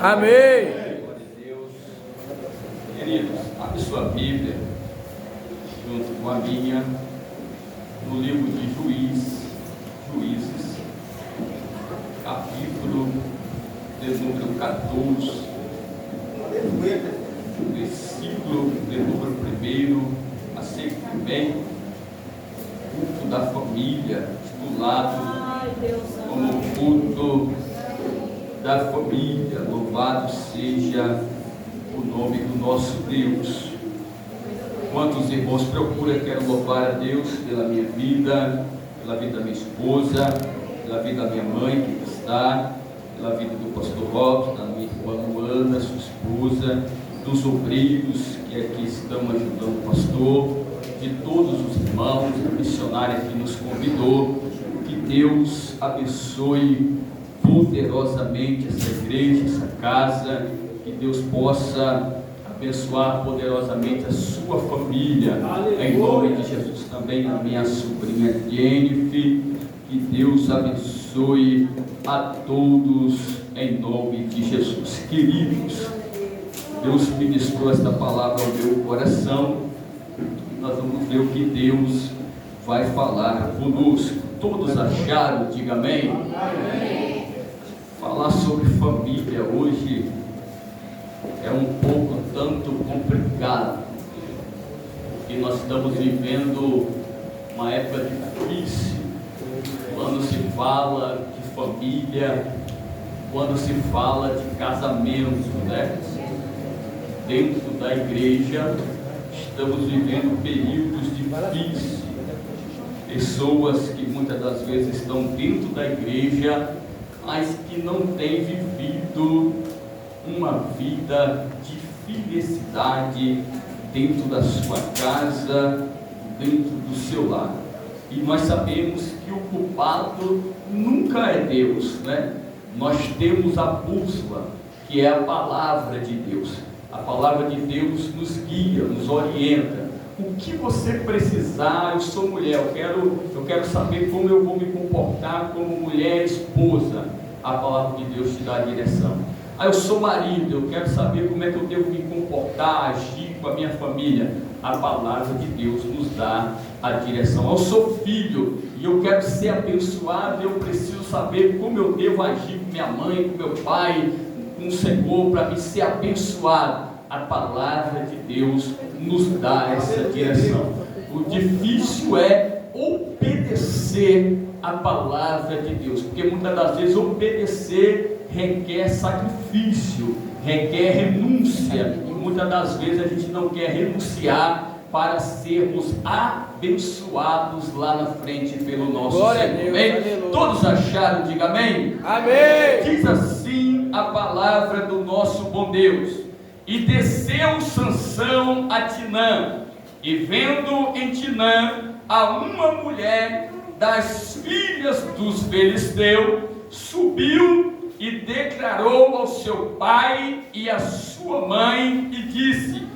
Amém. Glória a Deus. Queridos, abre sua Bíblia, junto com a minha, no livro de Juízes, capítulo de número 14, versículo de número 1, a seguir bem, culto da família, titulado como culto da família. Louvado seja o nome do nosso Deus. Quantos irmãos procuram? Quero louvar a Deus pela minha vida, pela vida da minha esposa, pela vida da minha mãe que aqui está, pela vida do pastor Rob, da minha irmã Luana, sua esposa, dos obreiros que aqui estão ajudando o pastor, de todos os irmãos, a missionária que nos convidou. Que Deus abençoe poderosamente essa igreja, essa casa, que Deus possa abençoar poderosamente a sua família, em nome de Jesus. Também a minha sobrinha Jennifer, que Deus abençoe a todos em nome de Jesus. Queridos, Deus ministrou esta palavra ao meu coração, nós vamos ver o que Deus vai falar conosco. Todos acharam? Diga amém. Amém. Falar sobre família hoje é um pouco tanto complicado, porque nós estamos vivendo uma época difícil, quando se fala de família, quando se fala de casamento, né? Dentro da igreja, estamos vivendo períodos difíceis, pessoas que muitas das vezes estão dentro da igreja, mas que não têm vivido uma vida de felicidade dentro da sua casa, dentro do seu lar. E nós sabemos que o culpado nunca é Deus, né? Nós temos a bússola, que é a palavra de Deus. A palavra de Deus nos guia, nos orienta. O que você precisar, eu sou mulher, eu quero saber como eu vou me comportar como mulher, esposa. A palavra de Deus te dá a direção. Eu sou marido, eu quero saber como é que eu devo me comportar, agir com a minha família. A palavra de Deus nos dá a direção. Eu sou filho e eu quero ser abençoado, eu preciso saber como eu devo agir com minha mãe, com meu pai, com o Senhor, para me ser abençoado. A palavra de Deus nos dá essa direção. O difícil é obedecer a palavra de Deus, porque muitas das vezes obedecer requer sacrifício, requer renúncia, e muitas das vezes a gente não quer renunciar para sermos abençoados lá na frente pelo nosso Glória Senhor. a Deus, amém? aleluia. Todos acharam? Diga amém. Amém. Diz assim a palavra do nosso bom Deus: e desceu Sansão a Tinã, e vendo em Tinã a uma mulher das filhas dos filisteus, subiu e declarou ao seu pai e à sua mãe, e disse: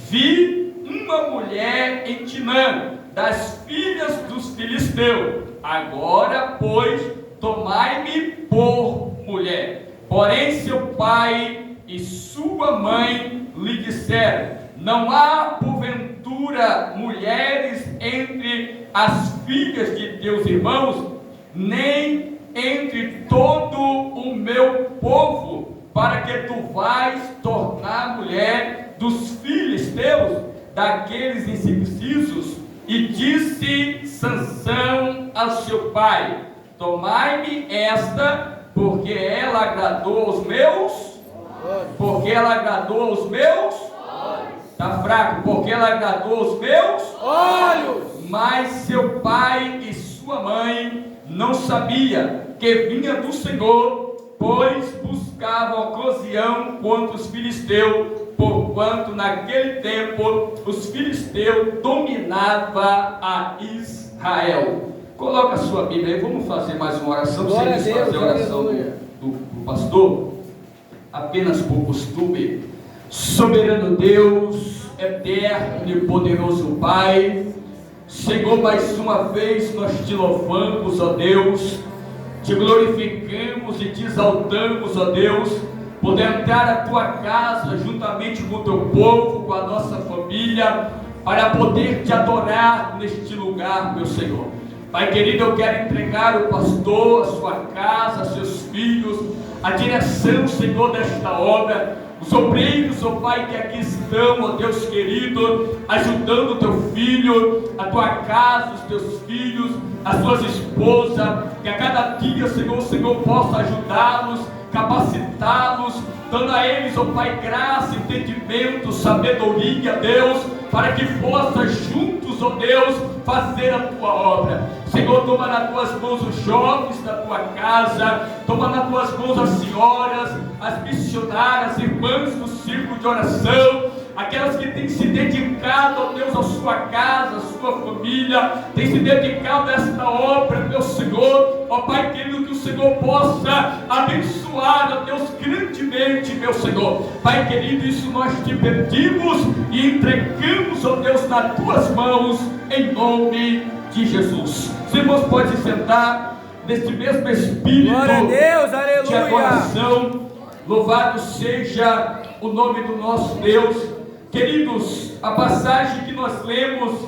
vi uma mulher em Tinã, das filhas dos filisteus, agora, pois, tomai-me por mulher. Porém seu pai e sua mãe lhe disseram: não há porventura mulheres entre as filhas de teus irmãos, nem entre todo o meu povo, para que tu vais tornar mulher dos filisteus, daqueles incircuncisos? E disse Sansão ao seu pai: tomai-me esta, porque ela agradou aos meus está fraco, porque ela agradou aos meus olhos. Mas seu pai e sua mãe não sabia que vinha do Senhor, pois buscavam ocasião contra os filisteus, porquanto naquele tempo os filisteus dominavam a Israel. Coloca a sua Bíblia aí, vamos fazer mais uma oração. Glória a Sem Deus, fazer a oração aleluia. do pastor, apenas por costume. Soberano Deus, eterno e poderoso Pai, Senhor, mais uma vez nós te louvamos, ó Deus, te glorificamos e te exaltamos, ó Deus, poder entrar à tua casa juntamente com o teu povo, com a nossa família, para poder te adorar neste lugar, meu Senhor. Pai querido, eu quero entregar o pastor, a sua casa, seus filhos, a direção, Senhor, desta obra, os obreiros, ó Pai, que aqui estão, ó Deus querido, ajudando o teu filho, a tua casa, os teus filhos, as tuas esposas, que a cada dia, Senhor, o Senhor possa ajudá-los, capacitá-los, dando a eles, ó Pai, graça, entendimento, sabedoria, Deus, para que possa juntos, ó Deus, fazer a tua obra. Senhor, toma nas tuas mãos os jovens da tua casa, toma nas tuas mãos as senhoras, as missionárias, irmãs do círculo de oração, aquelas que têm se dedicado, ó Deus, à sua casa, à sua família, têm se dedicado a esta obra, meu Senhor, ó Pai querido, que o Senhor possa abençoar, ó Deus, grandemente, meu Senhor. Pai querido, isso nós te pedimos e entregamos, ó Deus, nas tuas mãos, em nome de Jesus. Os irmãos podem se sentar neste mesmo espírito. Glória a Deus, aleluia. De adoração. Louvado seja o nome do nosso Deus. Queridos, a passagem que nós lemos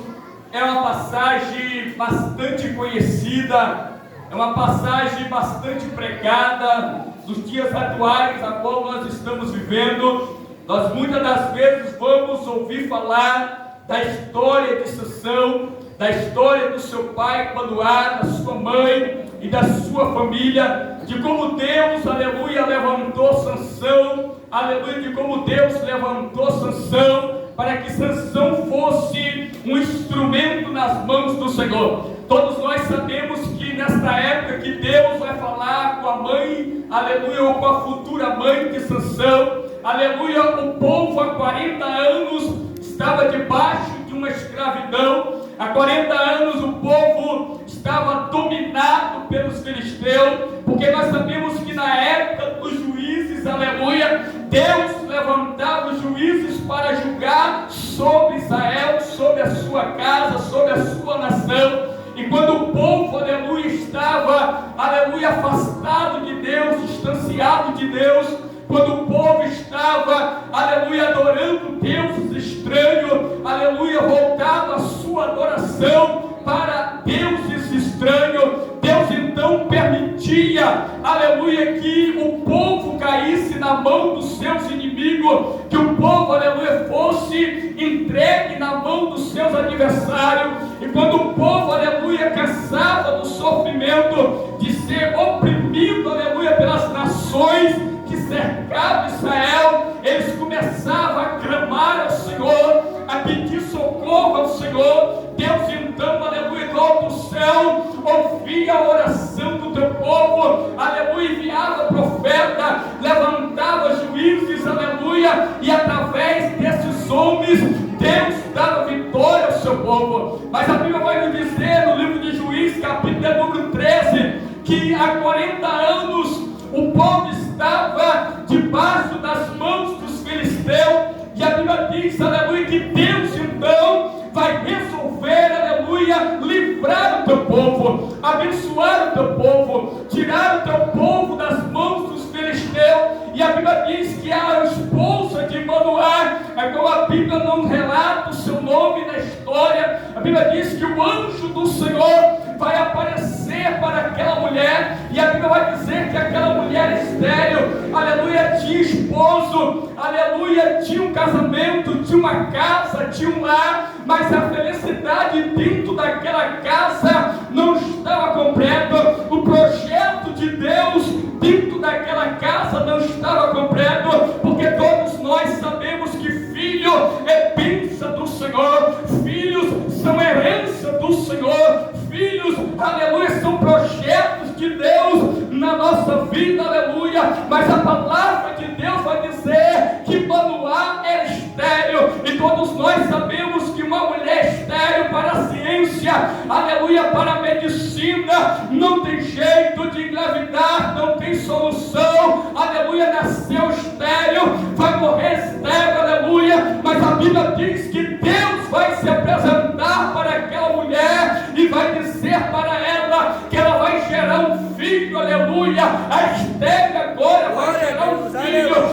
é uma passagem bastante conhecida, é uma passagem bastante pregada nos dias atuais, a qual nós estamos vivendo. Nós muitas das vezes vamos ouvir falar da história de Sansão, da história do seu pai Manoá, da sua mãe e da sua família, de como Deus, aleluia, levantou Sansão, aleluia, de como Deus levantou Sansão, para que Sansão fosse um instrumento nas mãos do Senhor. Todos nós sabemos que nesta época que Deus vai falar com a mãe, aleluia, ou com a futura mãe de Sansão, aleluia, o povo há 40 anos estava debaixo de uma escravidão. Há 40 anos o povo estava dominado pelos filisteus, porque nós sabemos que na época dos juízes, aleluia, Deus levantava os juízes para julgar sobre Israel, sobre a sua casa, sobre a sua nação. E quando o povo, aleluia, estava, aleluia, afastado de Deus, distanciado de Deus, quando o povo estava, aleluia, adorando deuses estranhos, aleluia, voltado a sua adoração para deuses estranhos, Deus então permitia, aleluia, que o povo caísse na mão dos seus inimigos, que o povo, aleluia, fosse entregue na mão dos seus adversários. E quando o povo, aleluia, cansava do sofrimento de ser oprimido, aleluia, pelas nações que cercavam Israel, eles começavam a clamar ao Senhor, a pedir socorro ao Senhor. Deus então, aleluia, do alto céu, ouvia a oração do teu povo, aleluia, enviava profeta, levantava juízes, aleluia, e através desses homens, Deus dava vitória ao seu povo. Mas a Bíblia vai nos dizer no livro de Juízes, capítulo número 13, que há 40 anos o povo estava debaixo das mãos dos filisteus, e a Bíblia diz, aleluia, que Deus então vai resolver, aleluia, livrar o teu povo, abençoar o teu povo, tirar o teu povo das mãos dos filisteus. E a Bíblia diz que a esposa de Manoá, como a Bíblia não relata o seu nome na história, a Bíblia diz que o anjo do Senhor vai aparecer para aquela mulher, e a Bíblia vai dizer que aquela mulher estéril, aleluia, tinha esposo, aleluia, tinha um casamento, tinha uma casa, tinha um lar, mas a felicidade dentro daquela casa não estava completa. O projeto de Deus dentro daquela casa não estava completo, porque todos nós sabemos que filho é bênção do Senhor, filhos são herança do Senhor, filhos, aleluia, são projetos de Deus na nossa vida, aleluia. Mas a palavra de Deus vai dizer que Manoá era estéril, e todos nós sabemos que uma mulher estéril para a ciência, aleluia, para a medicina, não tem jeito de engravidar, não tem solução, aleluia, nasceu estéril, vai morrer estéril, aleluia. Mas a Bíblia diz que Deus vai se apresentar para aquela mulher e vai dizer para ela que ela vai gerar um filho, aleluia. A estéril agora vai gerar um filho,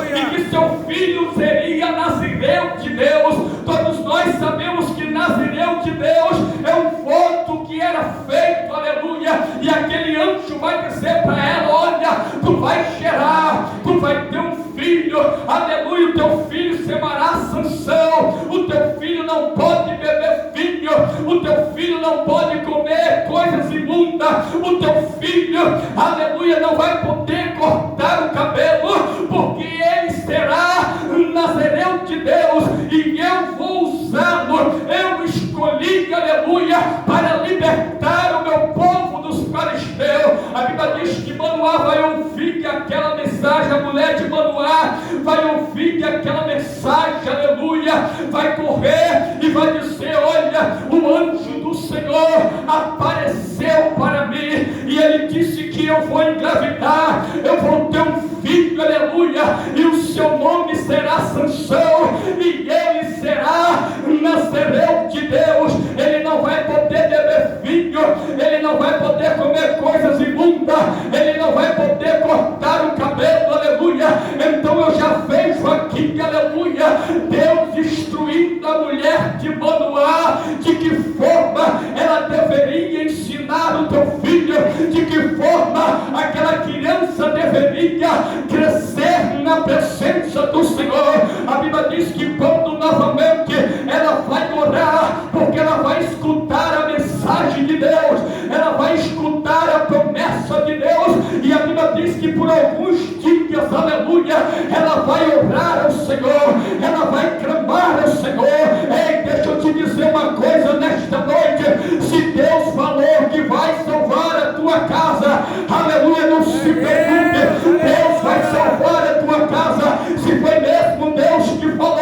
filho, aleluia, o teu filho se chamará Sansão. O teu filho não pode beber vinho, o teu filho não pode comer coisas imundas, o teu filho, aleluia, não vai poder cortar o cabelo, porque ele será Nazireu de Deus, e eu vou usá-lo. Eu escolhi, aleluia, para libertar o meu povo dos fariseus. A Bíblia diz que Manoá vai ouvir que aquela mensagem, a mulher de Manoá vai ouvir que aquela mensagem, aleluia, vai correr e vai dizer: olha, o anjo do Senhor apareceu para mim, e ele disse que eu vou engravidar, eu vou ter um filho, aleluia, e o seu nome será Sansão, e ele será Nazireu de Deus. Ele não vai poder beber vinho, ele não vai poder comer coisas imundas, ele não vai poder cortar o cabelo, aleluia. Então eu já vejo aqui, aleluia, Deus instruindo a mulher de Manoá de que forma ela deveria ensinar o teu filho, de que forma aquela criança deveria crescer na presença do Senhor. A Bíblia diz que quando novamente ela vai orar, porque ela vai escutar a mensagem de Deus, ela vai escutar a promessa de Deus, e a Bíblia diz que por alguns dias, aleluia, ela vai orar ao Senhor, ela vai clamar ao Senhor. Ei, deixa eu te dizer uma coisa nesta noite: se Deus falou que vai salvar a tua casa, aleluia, não se preocupe, Deus vai salvar a tua casa. Se foi mesmo Deus que falou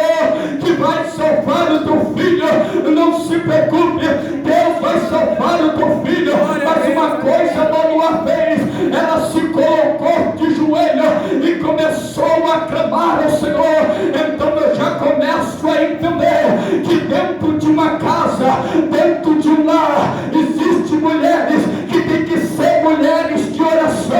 que vai salvar o teu filho, não se preocupe, Deus vai salvar o teu filho. Mas uma coisa Manoá fez, ela se colocou de joelho e começou a clamar ao Senhor. Então eu já começo a entender que dentro de uma casa, dentro de um lar, existem mulheres que têm que ser mulheres de oração.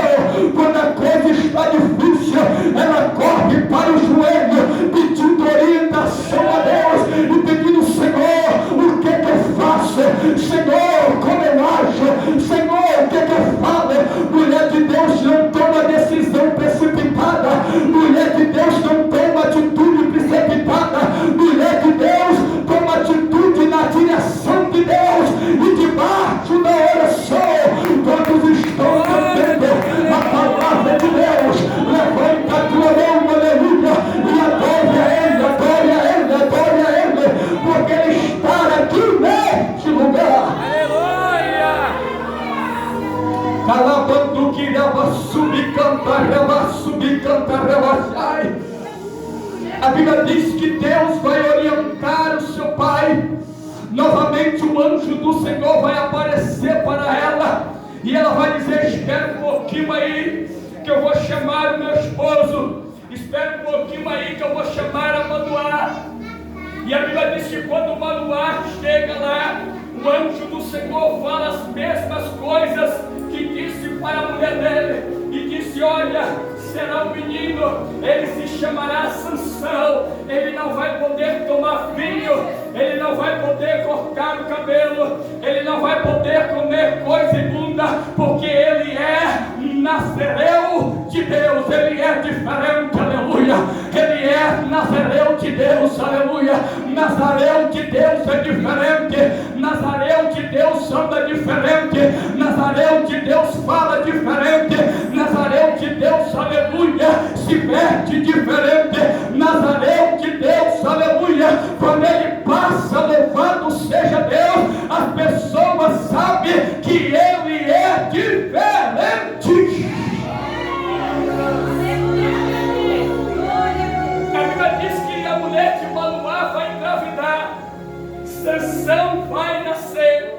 Quando a coisa está difícil, ela corre para o joelho, pedindo orientação a Deus e pedindo: Senhor, o que eu faço? Senhor, como eu ajo? Senhor, o que eu falo? Mulher de Deus não toma decisão precipitada, mulher de Deus não toma atitude precipitada, mulher de Deus toma atitude na direção de Deus, e debaixo da oração, todos estão cantando a palavra de Deus. Levanta a tua mão, aleluia, e adore a Ele, adore a Ele, adore a Ele, porque Ele está aqui neste lugar. Calabando que raba subicanta rabachai. A Bíblia diz que Deus vai orientar o seu pai. Novamente o anjo do Senhor vai aparecer para ela, e ela vai dizer: espera um pouquinho aí, que eu vou chamar o meu esposo. Espera um pouquinho aí, que eu vou chamar a Manoá. E a Bíblia diz que quando Manoá chega lá, o anjo do Senhor fala as mesmas coisas que disse para a mulher dele, e disse: olha, será um menino, ele se chamará Sansão, ele não vai poder tomar vinho, ele não vai poder cortar o cabelo, ele não vai poder comer coisa imunda, porque ele é Nazireu de Deus, ele é diferente, aleluia, ele é Nazireu de Deus, aleluia. Nazareu de Deus é diferente, Nazareu de Deus anda diferente, Nazareu de Deus fala diferente, Nazareu de Deus, aleluia, se veste diferente, Nazareu de Deus, aleluia, quando ele passa, louvado seja Deus, as pessoas sabem que ele é diferente. A Bíblia diz que a mulher de Manoá vai engravidar, Sansão vai nascer,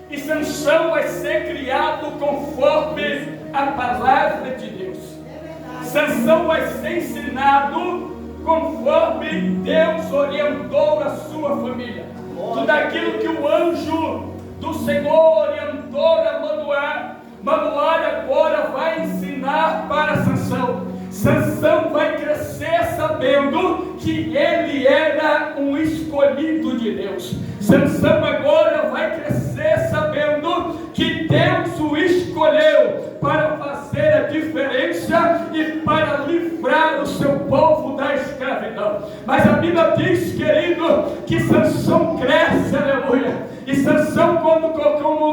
e Sansão vai ser criado conforme a palavra de Deus. Sansão vai ser ensinado conforme Deus orientou a sua família. Tudo aquilo que o anjo do Senhor orientou a Manoá, Manoá agora vai ensinar para Sansão. Sansão vai crescer sabendo que ele era um escolhido de Deus. Sansão agora vai crescer sabendo que Deus o escolheu para fazer a diferença e para livrar o seu Bíblia diz, querido, que Sansão cresce, aleluia. E Sansão, como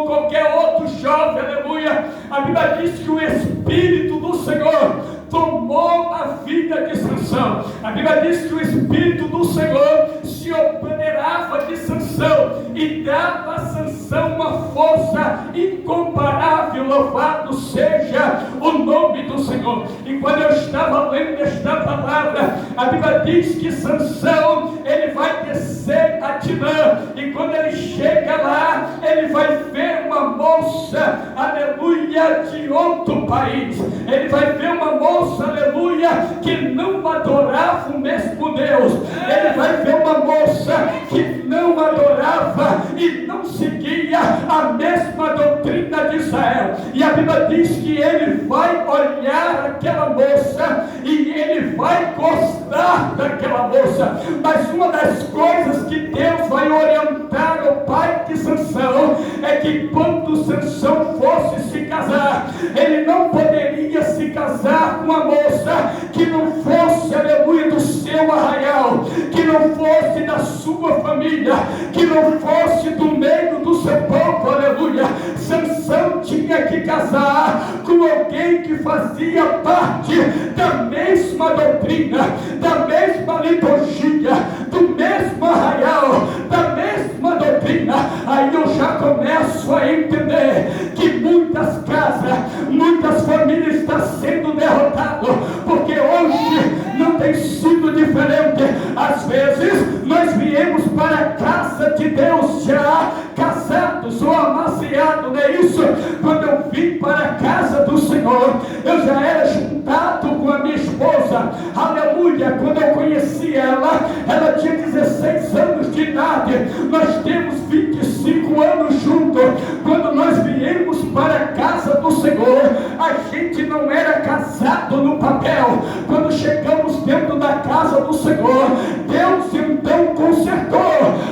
qualquer outro jovem, aleluia, a Bíblia diz que o Espírito do Senhor tomou a vida de Sansão. A Bíblia diz que o Espírito do Senhor se apoderava de Sansão e dava a Sansão uma força incomparável. Louvado seja o nome do Senhor. E quando eu estava lendo esta palavra, a Bíblia diz que Sansão, ele vai descer a Timã, e quando ele chega lá, ele vai ver uma moça, aleluia, de outro país. Ele vai ver uma moça, aleluia, que não adorava o mesmo Deus. Ele vai ver uma moça que não adorava e não seguia a mesma doutrina de Israel. E a Bíblia diz que ele vai olhar aquela moça e ele vai gostar daquela moça. Mas uma das coisas que Deus vai orientar ao pai de Sansão é que quando Sansão fosse se casar, ele não poderia se casar com uma moça que não fosse, aleluia, do seu arraial, que não fosse da sua família, que não fosse do meio do seu povo, aleluia. Sansão tinha que casar com alguém que fazia parte da mesma doutrina, da mesma liturgia, do mesmo arraial, da mesma doutrina. Aí eu já começo a entender que muitas casas, muitas famílias estão sendo derrotadas, porque hoje não tem sido diferente. Às vezes nós viemos para a casa de Deus já casados ou amaciados, não é isso? Quando eu vim para a casa do Senhor, eu já era juntado com a minha esposa, aleluia. Quando eu conheci ela tinha 16 anos de idade, nós temos 25 anos juntos. Quando nós viemos para a casa do Senhor, a gente não era casado no papel. Quando chegamos dentro da casa do Senhor, Deus então consertou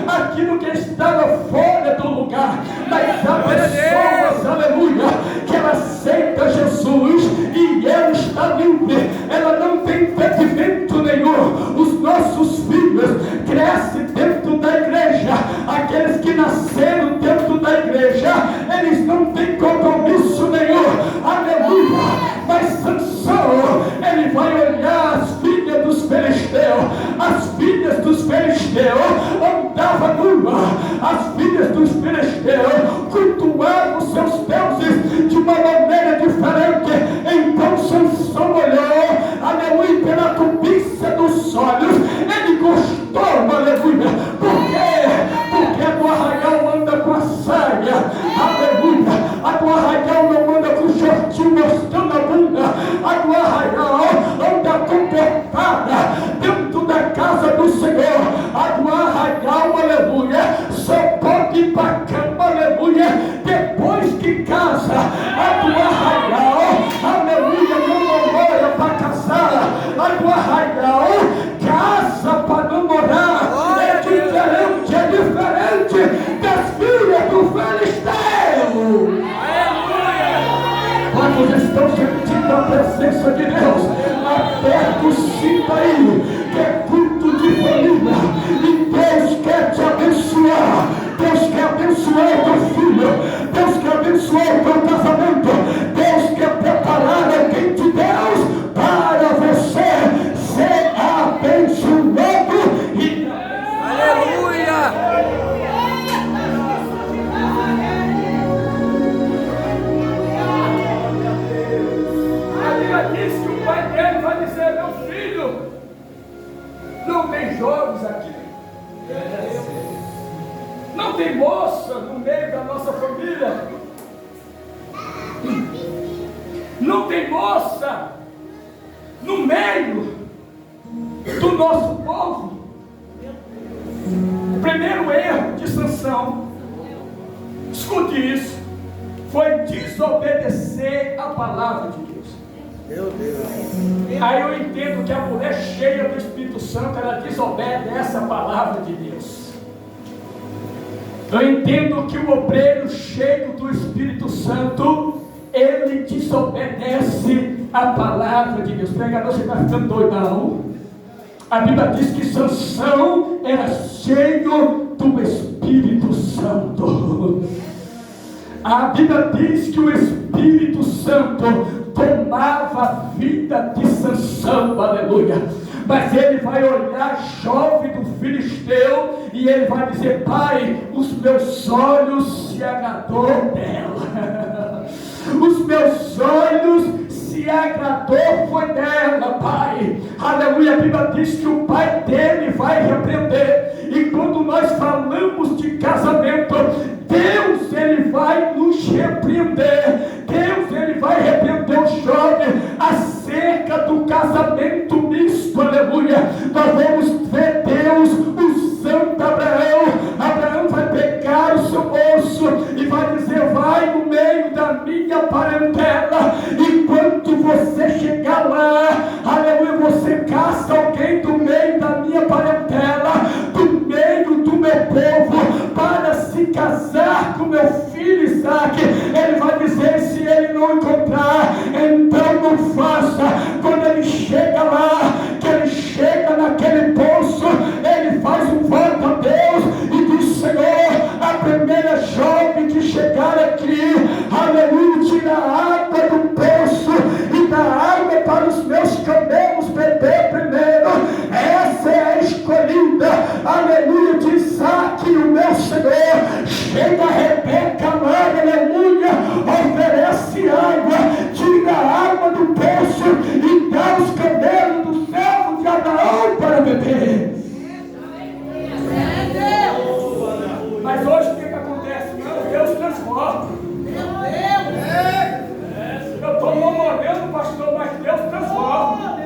aquilo que estava fora do lugar. Mas há pessoas, aleluia, que ela aceita Jesus e ela está livre, ela não tem impedimento nenhum. Os nossos filhos crescem dentro da igreja, aqueles que nasceram dentro da igreja, eles não têm compromisso nenhum, aleluia. Mas Sansão, ele vai olhar as filhas dos filisteus. As filhas dos filisteus andavam nua, as filhas dos filisteus cultuavam seus deuses de uma maneira diferente. Então Sansão olhou, aleluia, pela cobiça dos olhos, ele gostou, aleluia. Por quê? Porque a do arraial anda com a saia, aleluia. A do arraial não anda com o shortinho mostrando a bunda, a do arraial anda comportada dentro da casa do Senhor. A do arraial, aleluia, só pode ir para a cama, aleluia, depois que casa. A do arraial, aleluia, não namora para casar. A do arraial casa para namorar. É diferente das filhas do Filisteu. Quantos estão sentindo a presença de Deus? Aperta o cinto aí, que é culto de família, e Deus quer te abençoar. Deus quer abençoar o teu filho, Deus quer abençoar o teu casamento, Deus quer preparar alguém de Deus para você ser abençoado e Aleluia! Diz que o pai dele vai dizer: meu filho, não tem jovens aqui, não tem moça no meio da nossa família, não tem moça no meio do nosso povo. O primeiro erro de Sansão, escute isso, foi desobedecer a palavra de Deus. Meu Deus. Aí eu entendo que a mulher cheia do Espírito Santo, ela desobedece a palavra de Deus. Eu entendo que o obreiro cheio do Espírito Santo, ele desobedece a palavra de Deus. Pregador, você está ficando doidão. A Bíblia diz que Sansão era cheio do Espírito Santo. A Bíblia diz que o Espírito Santo tomava a vida de Sansão, aleluia. Mas ele vai olhar a jovem do filisteu e ele vai dizer: pai, os meus olhos se agradou dela. Os meus olhos se agradou foi dela, pai. Aleluia. A Bíblia diz que o pai dele vai repreender. E quando nós falamos de casamento, Deus, ele vai nos repreender. Deus, ele vai repreender o jovem acerca do casamento misto, aleluia. Nós vamos ver Deus usando Abraão. Abraão vai pegar o seu moço e vai dizer: vai no meio da minha parentela, e quando você chegar lá, aleluia, você caça alguém do meio da minha parentela, do meio do meu povo, para se casar com meu filho Isaac. Ele vai dizer: se ele não encontrar, então não faça. Quando ele chega lá, que ele chega naquele poço, ele faz um voto a Deus e diz: Senhor, a primeira jovem que chegar aqui, aleluia, tira a água do poço e dá água para os meus camelos beber primeiro. Essa é a escolhida, aleluia, de Isaac, o meu Senhor. Chega a Rebeca lá, aleluia, oferece água, tira a água do poço e dá os camelos do servo de Abraão para beber. Mas hoje o que acontece? Não, Deus transforma. Eu estou morrendo, pastor, mas Deus transforma.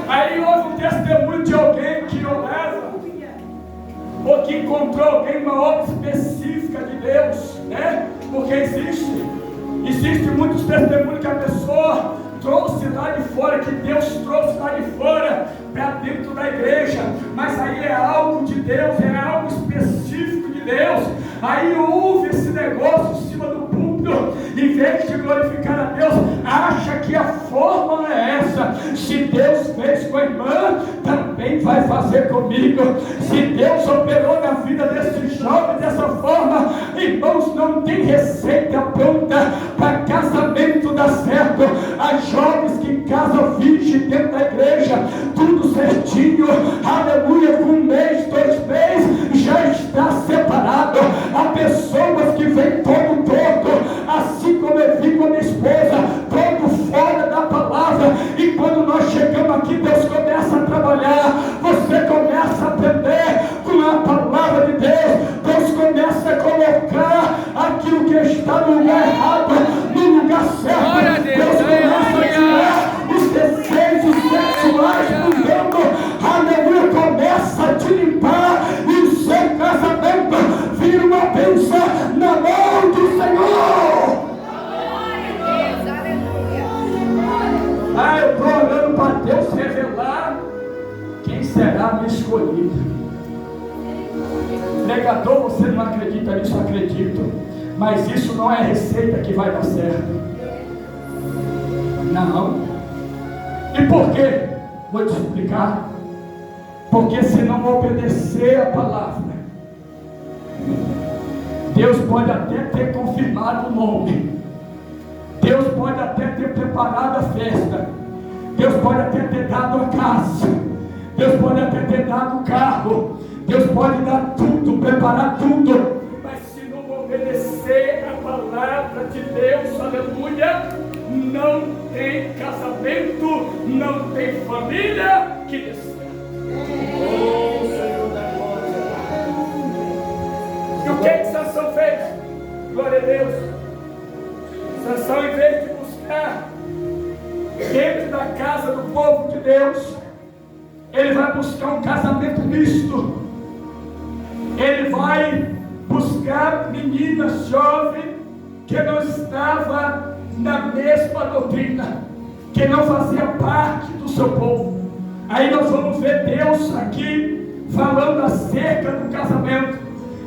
Aí houve um testemunho de alguém que orava, ou que encontrou alguém, uma obra específica de Deus, né? Porque existe muitos testemunhos que a pessoa trouxe lá de fora, que Deus trouxe lá de fora para dentro da igreja, mas aí é algo de Deus, é algo específico de Deus. Aí houve esse negócio em cima do púlpito, em vez de glorificar a Deus, acha que a fórmula é essa: se Deus fez com a irmã, também vai fazer comigo. Se Deus operou na vida desse jovem dessa forma, irmãos, não tem receita pronta para casamento dar certo. As jovens que casam virgem dentro da igreja, tudo certinho, aleluia, com 1 mês, 2 meses, já está separado. Há pessoas que vêm todo torto, assim como eu vi com a minha esposa, todo fora da palavra, e quando nós chegamos aqui, Deus começa a trabalhar, você começa a aprender com a palavra de Deus, Deus começa a colocar aquilo que está no lugar errado, no lugar certo. Deus começa a tirar os desejos sexuais do mundo, aleluia, começa a te limpar, e o seu casamento vira uma bênção na mão do Senhor. Ah, eu estou orando para Deus revelar quem será meu escolhido. Pregador, você não acredita nisso? Acredito, mas isso não é receita que vai dar certo. Não. E por quê? Vou te explicar. Porque se não obedecer a palavra, Deus pode até ter confirmado o nome, Deus pode até ter preparado a festa, Deus pode até ter dado a casa, Deus pode até ter dado o carro, Deus pode dar tudo, preparar tudo, mas se não obedecer a palavra de Deus, aleluia, não tem casamento, não tem família que dê certo. E o que Sansão fez? Glória a Deus. Sansão, em vez de buscar dentro da casa do povo de Deus, ele vai buscar um casamento misto. Ele vai buscar meninas jovens que não estavam na mesma doutrina, que não fazia parte do seu povo. Aí nós vamos ver Deus aqui falando acerca do casamento,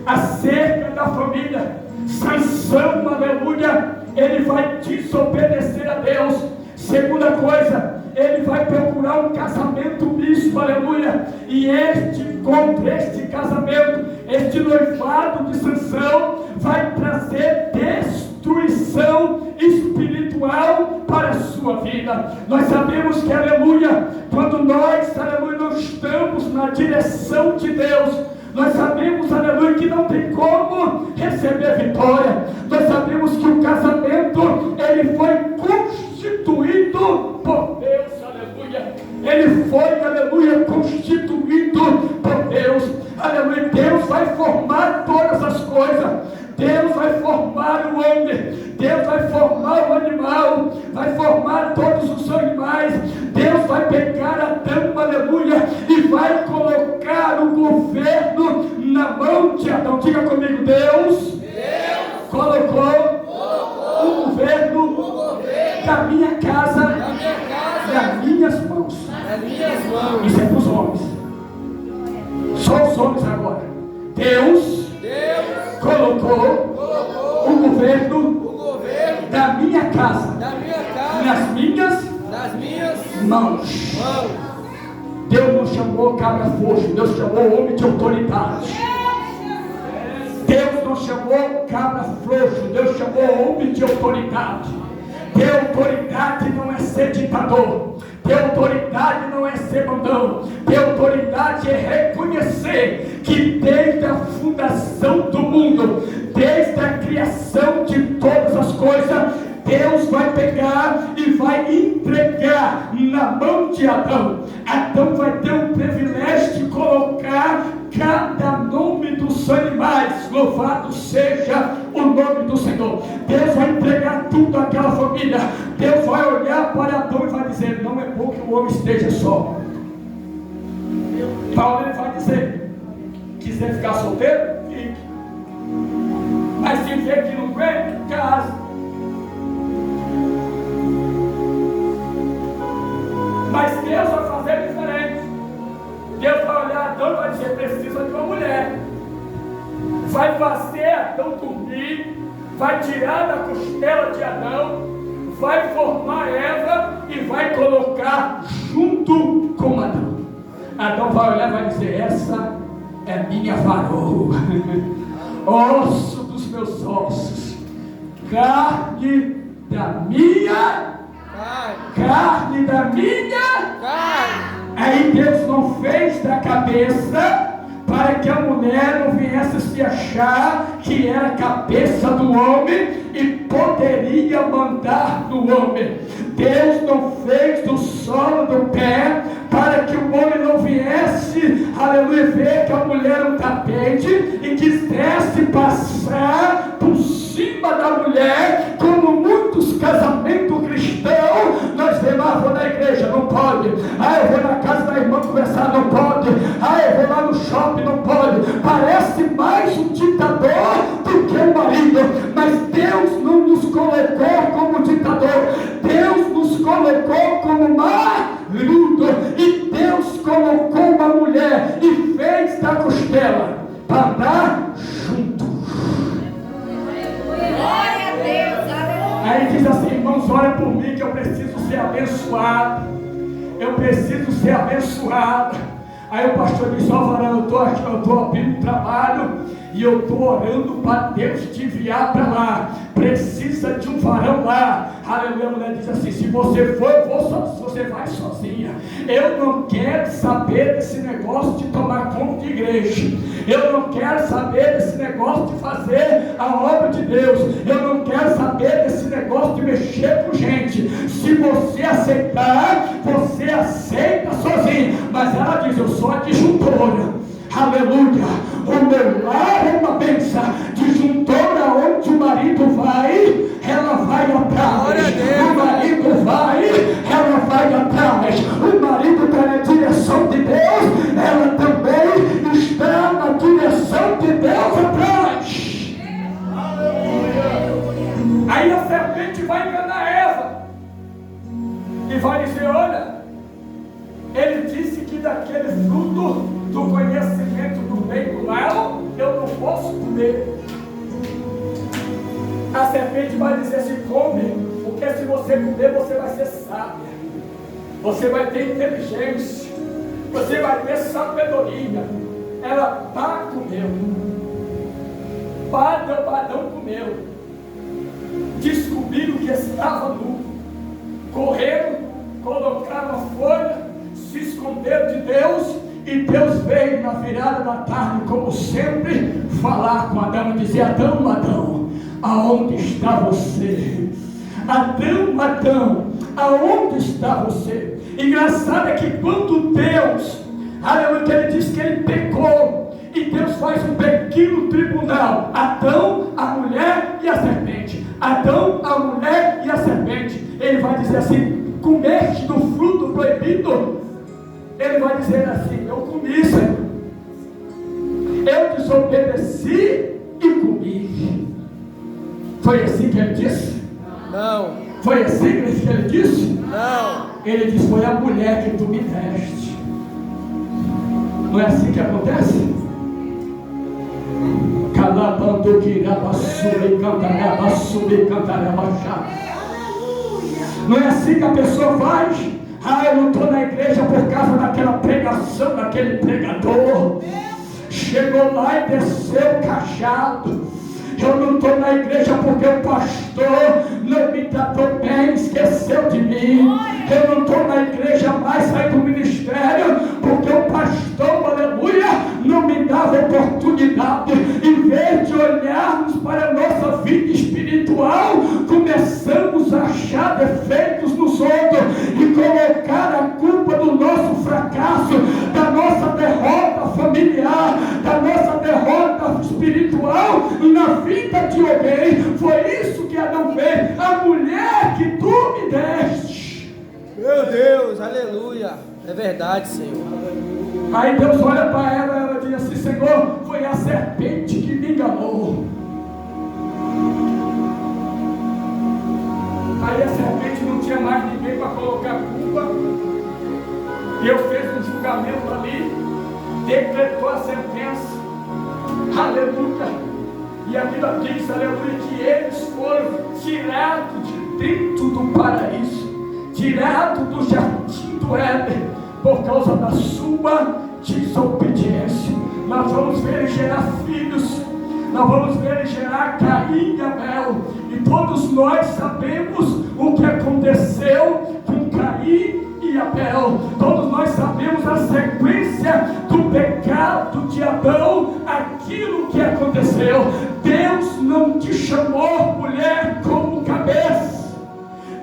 acerca da família. Sansão, aleluia, ele vai desobedecer a Deus. Segunda coisa, ele vai procurar um casamento misto. isso, aleluia. E este encontro, este casamento, este noivado de Sansão vai trazer destruição espiritual para a sua vida. Nós sabemos que, aleluia, quando nós, aleluia, não estamos na direção de Deus, nós sabemos, aleluia, que não tem como receber vitória. Nós sabemos que o casamento, ele foi constituído por Deus, aleluia. Ele foi, aleluia, constituído por Deus, aleluia. Deus vai formar todas as coisas. Deus vai formar o homem, Deus vai formar o animal, vai formar todos os animais. Deus vai pegar Adão, aleluia, e vai colocar o governo na mão de Adão. Diga comigo, Deus colocou o governo da minha casa nas minhas mãos. Isso é para os homens, só os homens agora. Deus colocou o governo da minha casa nas minhas mãos. Deus não chamou cabra frouxo, Deus chamou homem de autoridade. Deus não chamou cabra frouxo, Deus chamou homem de autoridade. Ter autoridade não é ser ditador. Ter autoridade não é ser mandão. Ter autoridade é reconhecer que desde a fundação do mundo, desde a criação de todas as coisas, Deus vai pegar e vai entregar na mão de Adão. Adão vai ter o privilégio de colocar cada nome dos animais. Louvado seja o nome do Senhor. Deus vai entregar tudo àquela família. Deus vai olhar para Adão e vai dizer: não é bom que o homem esteja só. Paulo, ele vai dizer: quiser ficar solteiro, fique. Mas se vê que não aguenta, casa. Mas Deus vai fazer diferente. Deus vai olhar Adão e vai dizer: precisa de uma mulher. Vai fazer Adão dormir, vai tirar da costela de Adão, vai formar Eva e vai colocar junto com Adão. Adão vai olhar e vai dizer: essa é minha varoa, osso dos meus ossos, carne da minha carne. Aí Deus não fez da cabeça para que a mulher não viesse se achar que era a cabeça do homem e poderia mandar no homem. Deus não fez do solo do pé para que o homem não viesse, aleluia, ver que a mulher era um tapete e quisesse passar por cima da mulher, como muitos casamentos cristãos. Nós vemos: vou na igreja, não pode. Eu vou na casa da irmã conversar, não pode. Eu vou lá no shopping, não pode. Parece mais um ditador do que um marido. Mas Deus não nos colocou como ditador. Deus nos colocou como marido. E Deus colocou uma mulher e fez da costela para andar junto. Glória a Deus, aleluia. Aí diz assim: irmãos, olha por mim que eu preciso ser abençoado. Eu preciso ser abençoado. Aí o pastor diz: ó varão, eu estou aqui, eu estou abrindo um trabalho e eu estou orando para Deus te enviar para lá. Precisa de um varão lá. Aleluia. A mulher diz assim: se você for, eu vou sozinha. Você vai sozinha. Eu não quero saber desse negócio de tomar conta de igreja. Eu não quero saber desse negócio de fazer a obra de Deus. Eu não quero saber desse negócio de mexer com gente. Se você aceitar, você aceita sozinho. Mas ela diz: eu sou a disjuntora. Aleluia. O meu lar é uma bênção. Disjuntora, onde o marido vai, ela vai atrás. O marido vai, ela vai atrás. O marido está na direção de Deus, ela também está na direção de Deus atrás. Aí a serpente vai enganar Eva e vai dizer: olha, ele disse que daquele fruto do conhecimento do bem e do mal eu não posso comer. A serpente vai dizer: se come, porque se você comer você vai ser sábia, você vai ter inteligência, Você vai ver sabedoria. Ela comeu. Adão comeu. Descobriram que estava nu. Correram, colocaram a folha, se esconderam de Deus. E Deus veio na virada da tarde, como sempre, falar com Adão e dizer: Adão, Adão, aonde está você? Adão, Adão, aonde está você? Engraçado é que quando Deus, aleluia, ele diz que ele pecou, e Deus faz um pequeno tribunal: Adão, a mulher e a serpente. Adão, a mulher e a serpente. Ele vai dizer assim: comeste do fruto proibido? Ele vai dizer assim: eu comi, Senhor. Eu desobedeci e comi. Foi assim que ele disse? Não. Foi assim que ele disse? Não. Ele disse: foi a mulher que tu me deste. Não é assim que acontece? Calabando quirabassube, cantarabassube, cantarabaxá. Não é assim que a pessoa faz? Eu não estou na igreja por causa daquela pregação, daquele pregador. Chegou lá e desceu o cajado. Eu não estou na igreja porque o pastor não me tratou bem, esqueceu de mim. Eu não estou na igreja mais, saí do ministério porque o pastor, aleluia, não me dava oportunidade. Em vez de olharmos para a nossa vida espiritual, começamos a achar defeitos nos outros e colocar a culpa do nosso fracasso, da nossa derrota familiar, da nossa derrota espiritual na vida de alguém. Foi isso que Adão fez. A mulher que tu me deste. Meu Deus, aleluia. É verdade, Senhor. Aí Deus olha para ela e ela diz assim: Senhor, foi a serpente que me enganou. Aí a serpente não tinha mais ninguém para colocar culpa. Deus fez um julgamento ali, decretou a sentença. Aleluia. E a Bíblia diz, aleluia, que eles foram tirados de dentro do paraíso, tirados do jardim do Éden, por causa da sua desobediência. Nós vamos ver ele gerar filhos, nós vamos ver ele gerar Caim e Abel, e todos nós sabemos o que aconteceu com Caim e Abel. Todos nós sabemos a sequência do pecado de Adão, aquilo que aconteceu. Deus não te chamou, mulher, como cabeça.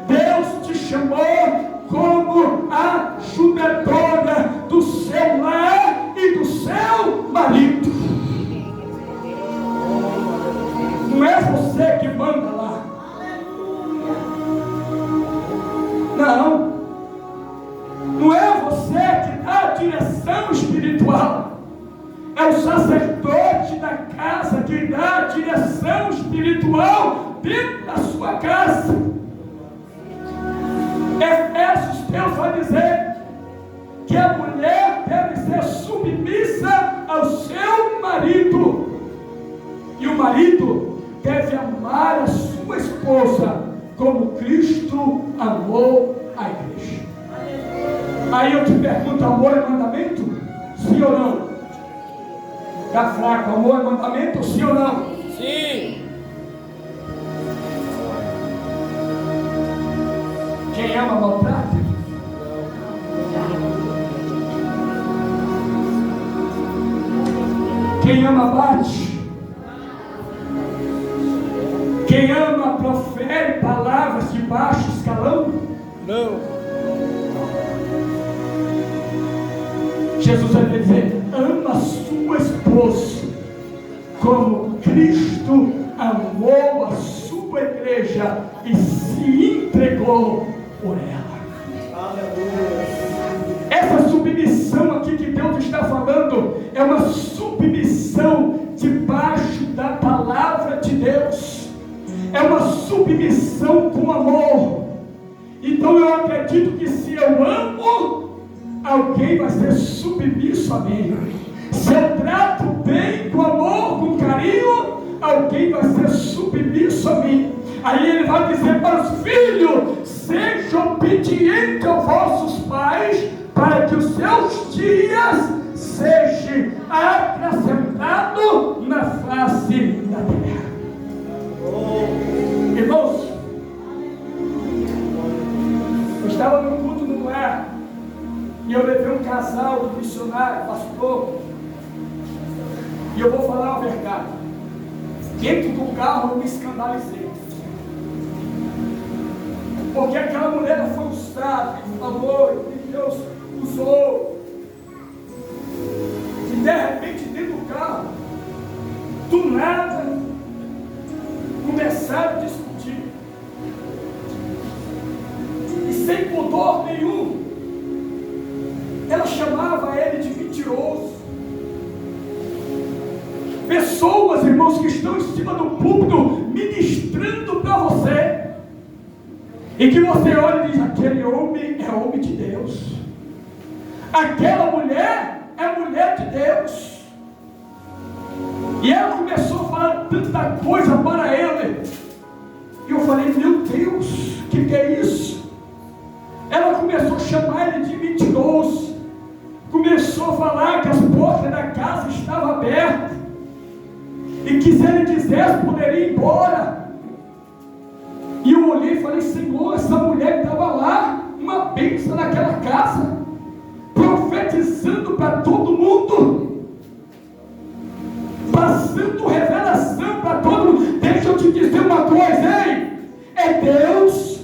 Deus te chamou como a ajudadora do seu lar e do seu marido. Não é você que manda lá. Não. Não é você que dá a direção espiritual. É o sacerdote da casa que dá a direção espiritual dentro da sua casa. Efésios, Deus vai dizer que a mulher deve ser submissa ao seu marido. E o marido deve amar a sua esposa como Cristo amou a igreja. Aí eu te pergunto: amor é mandamento? Sim ou não? Está fraco? Amor é mandamento? Sim ou não? Sim. Quem ama maltrata? Quem ama bate? Quem ama profere palavras de baixo escalão? Não. Jesus vai dizer: ama a sua esposa como Cristo amou a sua igreja e se entregou por ela. Aleluia. Essa submissão aqui que Deus está falando é uma submissão debaixo da palavra de Deus. É uma submissão com amor. Então eu acredito que se eu amo, alguém vai ser submisso a mim. Se eu trato bem, com amor, com carinho, alguém vai ser submisso a mim. Aí ele vai dizer para os filhos: sejam obedientes aos vossos pais, para que os seus dias sejam acrescentados na face da terra. Irmãos, eu estava no culto no lar e eu levei um casal de missionário, pastor, e eu vou falar a verdade. Dentro do carro eu me escandalizei, porque aquela mulher foi usada e falou, e Deus usou, e de repente dentro do carro, do nada, começaram a discutir, e sem pudor nenhum, ela chamava ele de mentiroso. Pessoas, irmãos, que estão em cima do púlpito ministrando para você, e que você olha e diz: aquele homem é homem de Deus, aquela mulher é mulher de Deus. E ela começou a falar tanta coisa para ele, e eu falei: meu Deus, o que é isso? Ela começou a chamar ele de mentiroso, começou a falar que as portas da casa estavam abertas, e que se ele quisesse poderia ir embora. E eu olhei e falei: Senhor, essa mulher estava lá, uma bênção naquela casa, profetizando para todo mundo, passando revelação para todo mundo. Deixa eu te dizer uma coisa, hein? É Deus,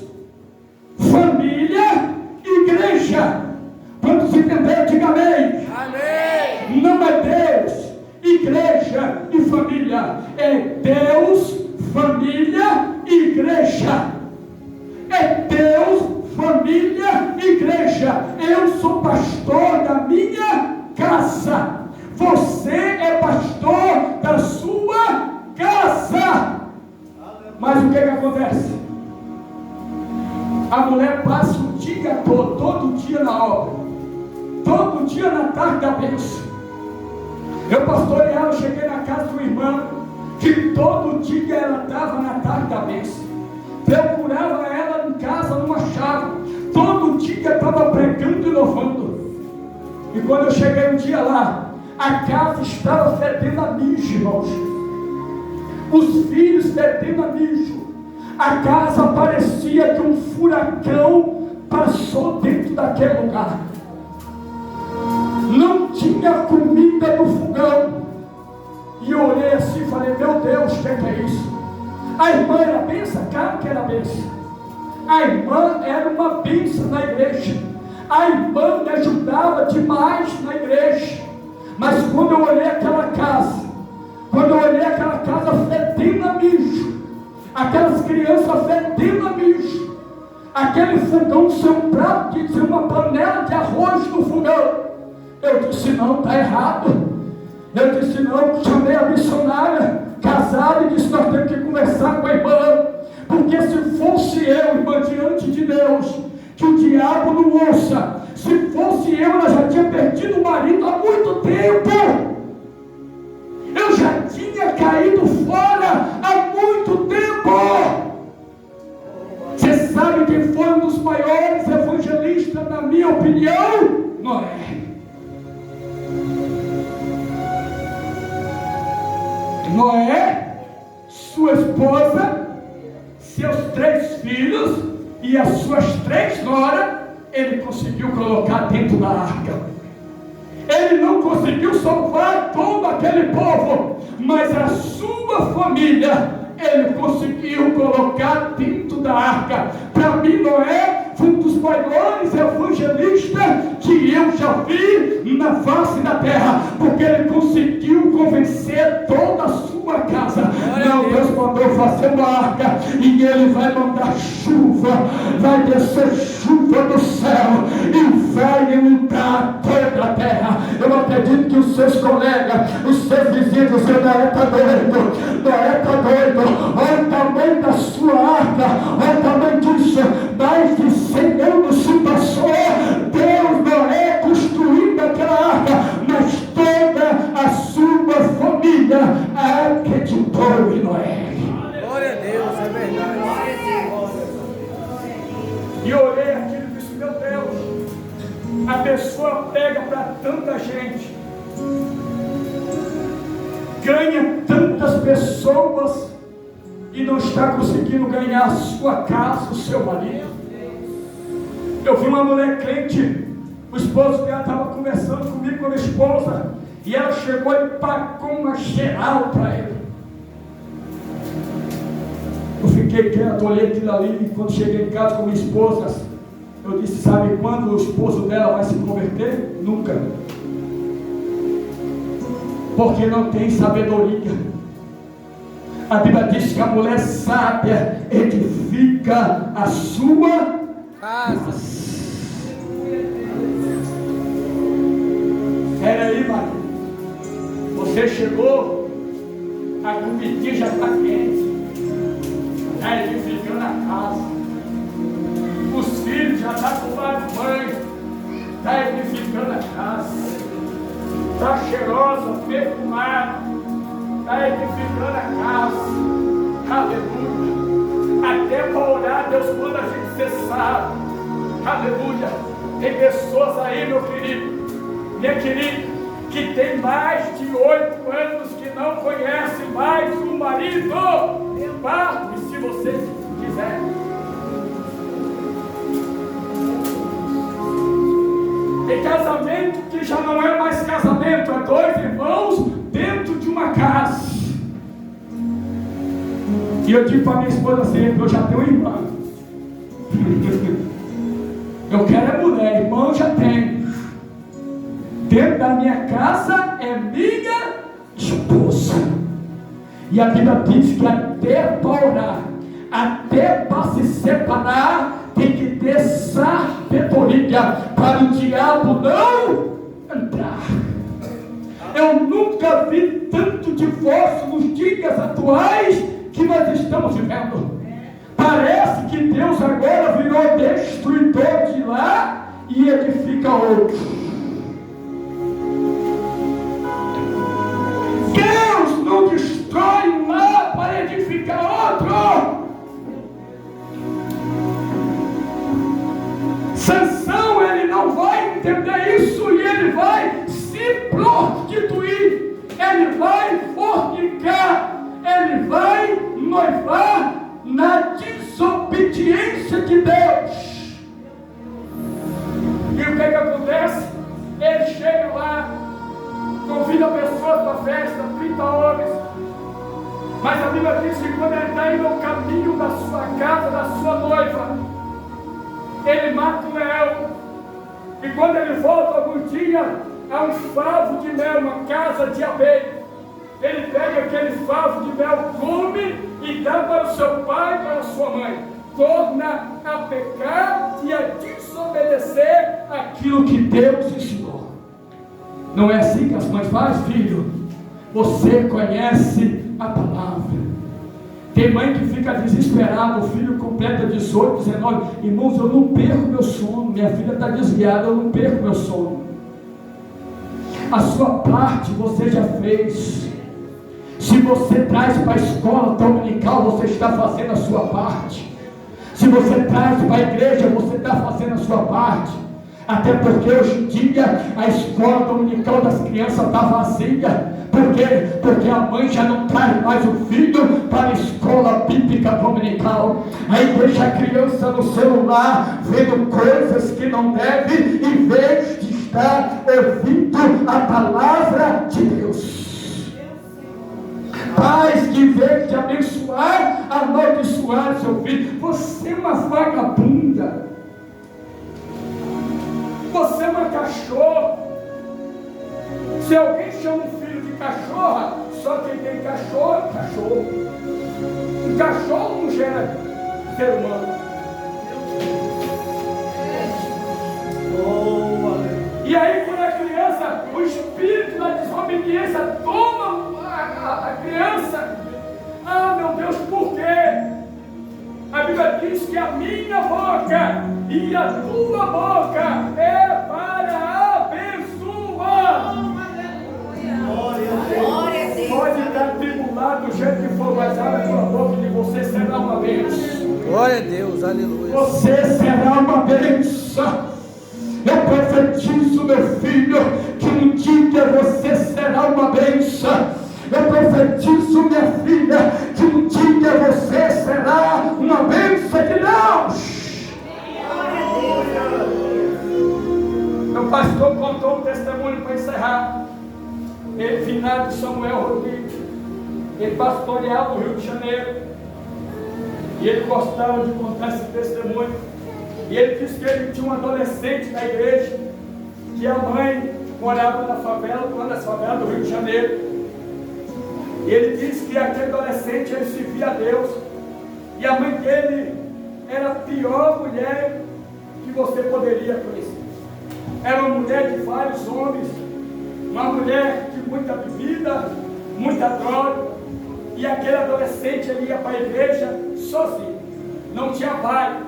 família, igreja. Quando se entender, diga amém. Amém. Não é Deus, igreja e família. É Deus, família e igreja. É Deus, família e igreja. Eu sou pastor da minha casa. Você é pastor da sua casa. Mas o que acontece? A mulher passa o dia todo dia na obra, todo dia na tarde da bênção. Eu pastorei ela, cheguei na casa do irmão, que todo dia ela estava na tarde da bênção. Procurava ela em casa, não achava. Todo dia estava pregando e louvando. E quando eu cheguei um dia lá, a casa estava fedendo a mijo, irmãos. Os filhos fedendo a mijo. A casa parecia que um furacão passou dentro daquele lugar. Não tinha comida no fogão. E eu olhei assim e falei: meu Deus, o que é isso? A irmã era bênção? Claro que era bênção. A irmã era uma bênção na igreja. A irmã me ajudava demais na igreja. Mas quando eu olhei aquela casa fedendo a mijo, aquelas crianças fedendo a mijo, aquele fogão sem um prato, sem uma panela de arroz no fogão, eu disse: não, está errado. Eu disse: não, chamei a missionária casada e disse: nós temos que conversar com a irmã, porque se fosse eu, irmã, diante de Deus, que o diabo não ouça, se fosse eu, ela já tinha perdido o marido há muito tempo. Eu já tinha caído fora há muito tempo. Você sabe quem foi um dos maiores evangelistas, na minha opinião? Noé. Noé, sua esposa, seus 3 filhos e as suas 3 noras, ele conseguiu colocar dentro da arca. Ele não conseguiu salvar todo aquele povo, mas a sua família ele conseguiu colocar dentro da arca. Para mim, Noé foi um dos maiores evangelistas que eu já vi na face da terra, porque ele conseguiu convencer toda a sua casa. Não, Deus mandou fazer uma arca e ele vai mandar chuva, vai descer chuva do céu e vai inundar toda a terra. Eu acredito que os seus colegas, os seus vizinhos, o seu Noé está doido. Noé está doido. Olha o tamanho da sua arca, olha o tamanho disso. Mais de 100 anos se passou. Deus, Noé, construindo aquela arca, mas toda a sua família acreditou em Noé. Glória a Deus, é verdade. E eu olhei aquilo e disse: meu Deus, a pessoa pessoa prega para tanta gente, ganha tantas pessoas e não está conseguindo ganhar a sua casa, o seu marido. Eu vi uma mulher crente, o esposo dela estava conversando comigo, com a minha esposa, e ela chegou e pagou uma geral para ele. Eu fiquei quieto, olhei aquilo ali, e quando cheguei em casa com minha esposa, eu disse: sabe quando o esposo dela vai se converter? Nunca. Porque não tem sabedoria. A Bíblia diz que a mulher sábia edifica a sua Casa. Espera aí, marido. Você chegou, a comidinha já está quente, está edificando a casa, os filhos já estão tomando banho, está edificando a casa, está cheirosa, perfumada, está edificando a casa. Aleluia. Até para orar a Deus quando a gente cessar. Aleluia. Tem pessoas aí, meu querido, minha querida, que tem mais de 8 anos que não conhecem mais o marido. Barbe, se você quiser. Tem casamento que já não é mais casamento, é 2 irmãos dentro de uma casa. E eu digo para minha esposa sempre: eu já tenho irmã. Eu quero é mulher, irmão eu já tenho. Dentro da minha casa é minha esposa. E a Bíblia diz que até para orar, até para se separar, tem que ter sabedoria para o diabo não entrar. Eu nunca vi tanto divórcio nos dias atuais que nós estamos vivendo. Parece que Deus agora virou destruidor de lá e edifica outro. Deus não destrói um lar para edificar outro. Sansão, ele não vai entender isso e ele vai se prostituir, ele vai fornicar, ele vai noivar na desobediência de Deus. E o que acontece? Ele chega lá, convida pessoas para a festa, 30 homens. Mas a Bíblia diz que quando ele está indo ao caminho da sua casa, da sua noiva, ele mata um leão. E quando ele volta algum dia, há um favo de mel, uma casa de abelha. Ele pega aquele favo de mel, come e dá para o seu pai e para a sua mãe. Torna a pecar e a desobedecer aquilo que Deus ensinou. Não é assim que as mães fazem, filho? Você conhece a palavra. Tem mãe que fica desesperada, o filho completa 18, 19. Irmãos, eu não perco meu sono, minha filha está desviada, eu não perco meu sono. A sua parte você já fez. Se você traz para a escola dominical, você está fazendo a sua parte. Se você traz para a igreja, você está fazendo a sua parte. Até porque hoje em dia a escola dominical das crianças está vazia. Por quê? Porque a mãe já não traz mais o filho para a escola bíblica dominical. Aí deixa a criança no celular vendo coisas que não deve, em vez de estar ouvindo a palavra de Deus. Pais que em vez de abençoar, amaldiçoar seu filho. Você é uma vagabunda. Você é uma cachorra. Se alguém chama um filho de cachorra, só quem tem cachorro é cachorro. Um cachorro não gera ser humano. E aí quando a criança, o espírito da desobediência toma a criança. Ah, meu Deus, por quê? A Bíblia diz que a minha boca e a tua boca é para abençoar. Pode estar tribulado do jeito que for, mas abre a tua boca e você será uma bênção. Glória a Deus, aleluia. Você será uma bênção. Eu profetizo meu filho, que um dia você será uma bênção. Eu profetizo, minha filha, que um dia você será uma bênção de Deus. Meu pastor contou um testemunho para encerrar. Ele, finado Samuel Rodrigues, ele pastoreava o Rio de Janeiro, e ele gostava de contar esse testemunho. E ele disse que ele tinha um adolescente na igreja, que a mãe morava na favela, uma das favelas do Rio de Janeiro. E ele disse que aquele adolescente, ele se via a Deus, e a mãe dele era a pior mulher que você poderia conhecer. Era uma mulher de vários homens, uma mulher de muita bebida, muita droga, e aquele adolescente, ele ia para a igreja sozinho, não tinha pai.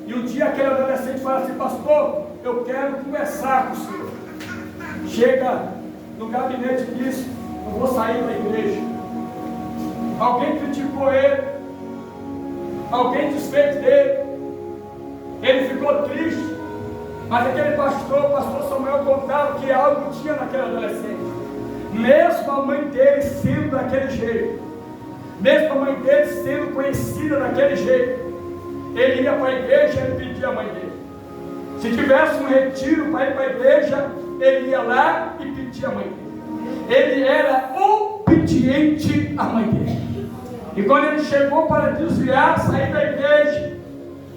E um dia aquele adolescente fala assim: pastor, eu quero conversar com o senhor. Chega no gabinete e diz: eu vou sair da igreja. Alguém criticou ele, alguém desfez dele, ele ficou triste. Mas aquele pastor, o pastor Samuel, contava que algo tinha naquele adolescente. Mesmo a mãe dele sendo daquele jeito, mesmo a mãe dele sendo conhecida daquele jeito, ele ia para a igreja e ele pedia a mãe dele. Se tivesse um retiro para ir para a igreja, ele ia lá e pedia a mãe dele. Ele era obediente à mãe dele. E quando ele chegou para desviar, sair da igreja,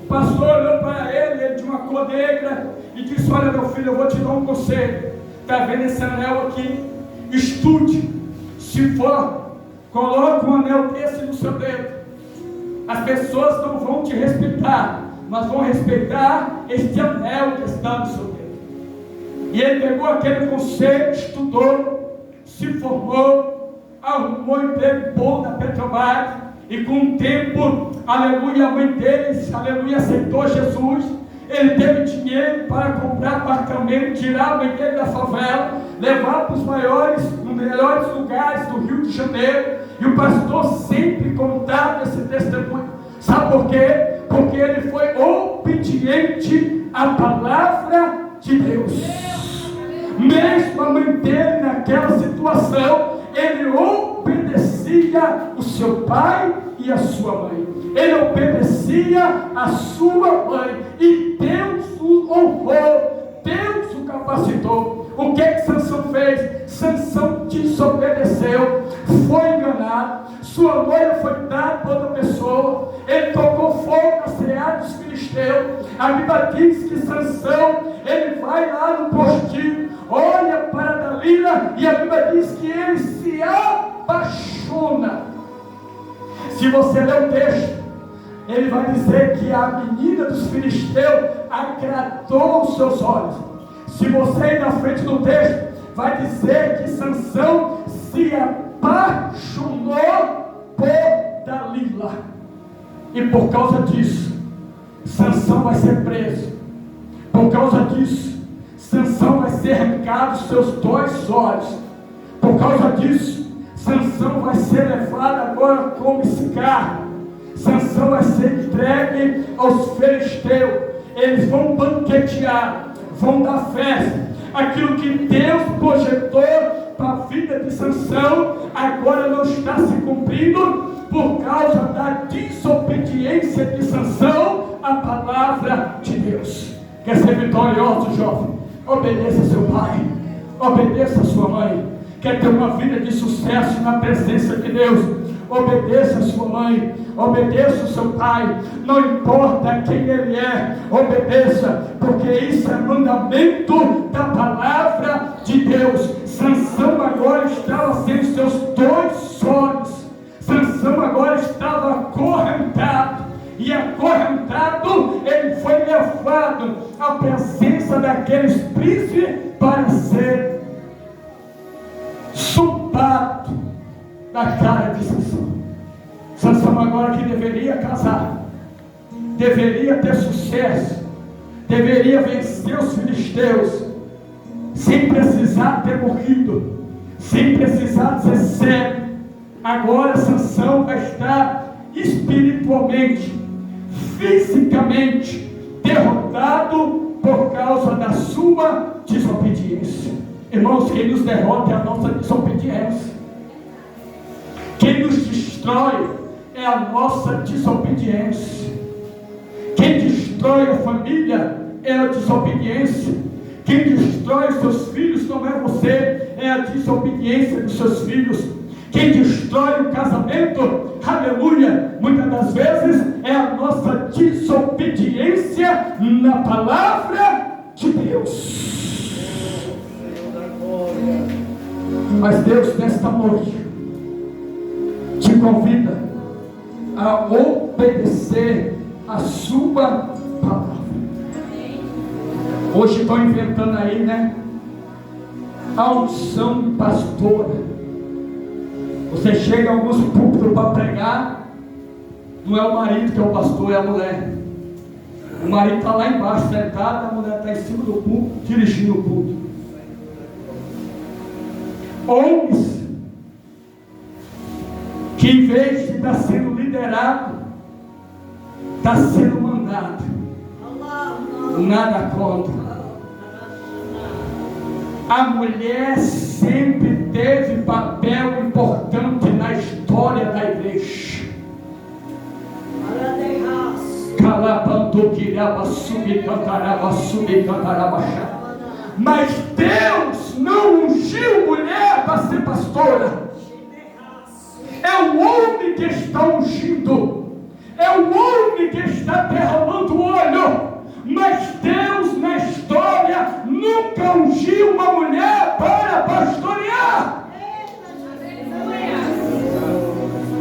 o pastor olhou para ele, ele tinha uma cor negra, e disse: olha, meu filho, eu vou te dar um conselho. Está vendo esse anel aqui? Estude. Se for, coloque um anel desse no seu dedo. As pessoas não vão te respeitar, mas vão respeitar este anel que está no seu dedo. E ele pegou aquele conselho, estudou, se formou, arrumou emprego bom na Petrobras, e com o tempo, aleluia, a mãe dele, aleluia, aceitou Jesus. Ele teve dinheiro para comprar apartamento, tirar a mãe dele da favela, levar para os melhores lugares do Rio de Janeiro. E o pastor sempre contava esse testemunho. Sabe por quê? Porque ele foi obediente à palavra de Deus. Mesmo a mãe dele naquela situação, ele obedecia o seu pai e a sua mãe. Ele obedecia a sua mãe. E Deus o honrou. Deus o capacitou. O que Sansão fez? Sansão desobedeceu, foi enganado, sua noiva foi dada para outra pessoa, ele tocou fogo na seara dos filisteus. A Bíblia diz que Sansão, ele vai lá no postinho, olha para Dalila, e a Bíblia diz que ele se apaixona. Se você ler o texto, ele vai dizer que a menina dos filisteus agradou os seus olhos. Se você ir na frente do texto, vai dizer que Sansão se apaixonou por Dalila. E por causa disso, Sansão vai ser preso. Por causa disso, Sansão vai ser arrancado os seus 2 olhos. Por causa disso, Sansão vai ser levado agora como escravo. Sansão vai ser entregue aos filisteus. Eles vão banquetear, vão dar festa. Aquilo que Deus projetou para a vida de Sansão agora não está se cumprindo por causa da desobediência de Sansão à palavra de Deus. Quer ser vitorioso, jovem? Obedeça seu pai, obedeça a sua mãe. Quer ter uma vida de sucesso na presença de Deus? Obedeça a sua mãe, obedeça o seu pai, não importa quem ele é, obedeça, porque isso é mandamento da palavra de Deus. Sansão agora estava sem seus 2 olhos, Sansão agora estava acorrentado, e acorrentado ele foi levado à presença daqueles príncipes para ser chupado da cara de Sansão. Sansão agora que deveria casar, deveria ter sucesso, deveria vencer os filisteus, sem precisar ter morrido, sem precisar ser cego. Agora Sansão vai estar espiritualmente, fisicamente derrotado por causa da sua desobediência. Irmãos, quem nos derrota é a nossa desobediência. Quem nos destrói é a nossa desobediência. Quem destrói a família é a desobediência. Quem destrói os seus filhos não é você, é a desobediência dos seus filhos. Quem destrói o casamento, aleluia, muitas das vezes é a nossa desobediência na palavra de Deus. Mas Deus, nesta noite, te convida a obedecer a sua palavra. Hoje estão inventando aí, né? A unção pastora. Você chega a alguns púlpitos para pregar, não é o marido que é o pastor, é a mulher. O marido está lá embaixo sentado, a mulher está em cima do púlpito, dirigindo o púlpito. Homens que em vez de estar sendo liderado, está sendo mandado. Nada contra. A mulher sempre teve papel importante na história da igreja. Mas Deus não ungiu mulher para ser pastora. É o homem que está ungindo. É o homem que está derramando óleo. Mas Deus na história nunca ungiu uma mulher para pastorear.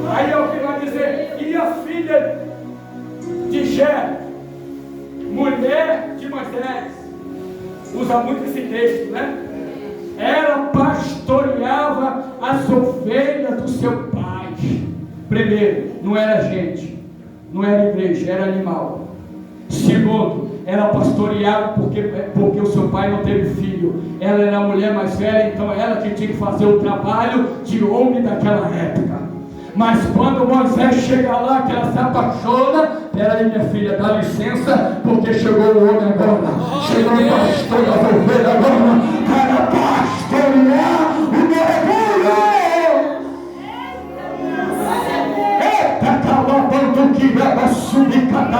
Aí é o que vai dizer, e a filha de Jé, mulher de Moisés, usa muito esse texto, né? Ela pastoreava as ovelhas do seu pai. Primeiro, não era gente, não era igreja, era animal. Segundo, ela pastoreava porque o seu pai não teve filho. Ela era a mulher mais velha, então ela que tinha que fazer o trabalho de homem daquela época. Mas quando Moisés chega lá, que ela se apaixona, peraí minha filha, dá licença, porque chegou o homem agora. Chegou o pastor da ovelha agora, para pastorear o meu rebanho. Eita, calabando que vai subir cada.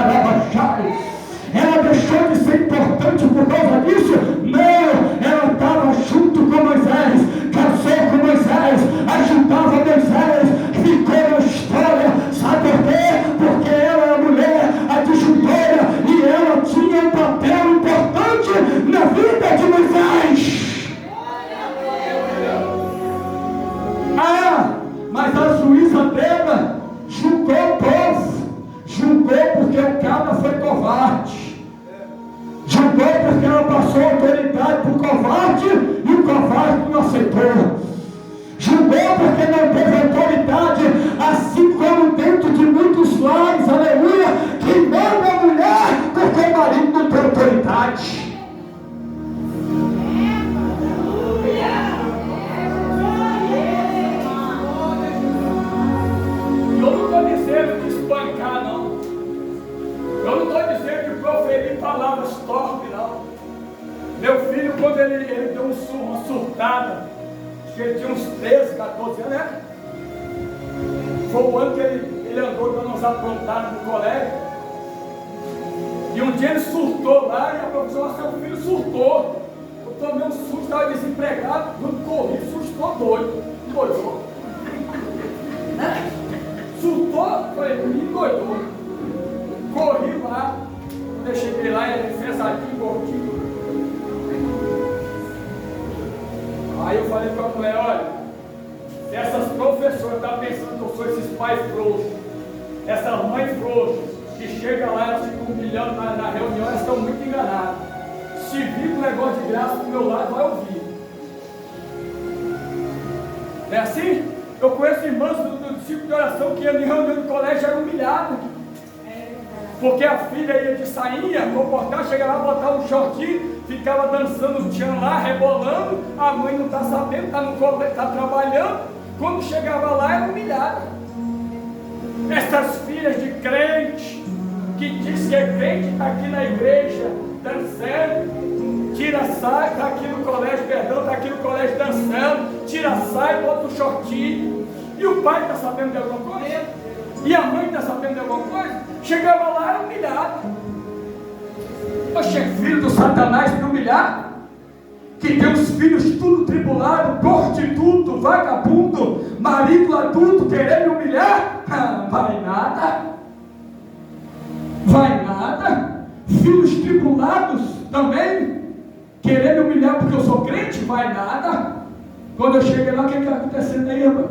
Ela deixou de ser importante por causa disso? Não, ela estava junto com Moisés, casou com Moisés, ajudava Moisés, ficou na história. Sabe por quê? Porque ela era mulher adjutora e ela tinha um papel importante na vida de Moisés. Ah, mas a juíza dela julgou o povo. Julgou porque o cara foi covarde. Julgou porque ela passou autoridade para o covarde e o covarde não aceitou. Julgou porque não teve autoridade, assim como dentro de muitos lares, aleluia, que manda a mulher porque o marido não tem autoridade. Eu não estou dizendo de espancar, não. Eu não estou dizendo de proferir palavras torpes, não. Meu filho, quando ele deu uma surtada, acho que ele tinha uns 13, 14 anos, né? Foi o ano que ele andou dando uns aprontados no colégio. E um dia ele surtou lá e a professora, seu filho surtou. Eu tomei um susto, estava desempregado, quando corri, sustou doido. Doidou. Surtou, falei, doidou. Corri lá, quando eu cheguei lá, ele enfesadinho, gordinho. Aí eu falei para a mulher, olha, se essas professoras estão pensando que eu sou esses pais frouxos, essas mães frouxas, que chegam lá, elas ficam humilhando na reunião, elas estão muito enganadas. Se vir um negócio de graça do meu lado, vai ouvir. Não é assim? Eu conheço irmãs do ciclo de oração que iam em reunião do colégio eram humilhadas. Porque a filha ia de sainha, comportar, chega lá, botar um shortinho, ficava dançando o tchan lá, rebolando, a mãe não está sabendo, está no colégio, está trabalhando, quando chegava lá era humilhada. Essas filhas de crente, que diz que é crente, está aqui na igreja, dançando, que tira, sai, está aqui no colégio, perdão, está aqui no colégio dançando, tira, sai, bota um shortinho. E o pai está sabendo de alguma coisa? E a mãe está sabendo de alguma coisa? Chegava lá, era humilhado. Oxe, filho do Satanás me humilhar? Que tem os filhos tudo tribulado, prostituto, vagabundo, marido adulto, querer me humilhar? Vai nada. Vai nada. Filhos tribulados também, querer me humilhar porque eu sou crente? Vai nada. Quando eu cheguei lá, o que está acontecendo aí, rapaz?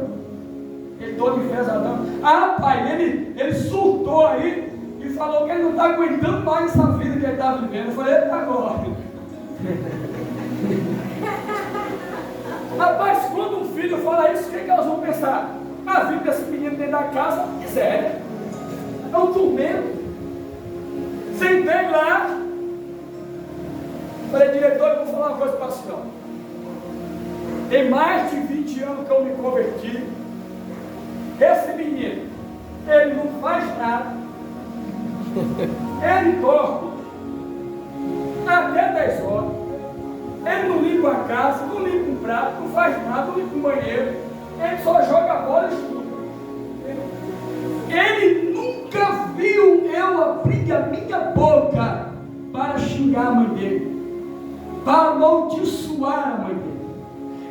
Ele todo enfesadão. Ah, pai, ele surtou aí e falou que ele não está aguentando mais essa vida que ele está vivendo. Eu falei, eita agora. Rapaz, quando um filho fala isso, o que elas vão pensar? A vida desse menino dentro da casa é uma miséria. É um tormento. Sentei lá. Falei, diretor, eu vou falar uma coisa para o senhor. Tem mais de 20 anos que eu me converti. Esse menino, ele não faz nada. Ele dorme até 10 horas. Ele não limpa a casa, não limpa um prato, não faz nada, não limpa um banheiro. Ele só joga bola e estuda. Ele nunca viu eu abrir a minha boca para xingar a mãe dele, para amaldiçoar a mãe dele.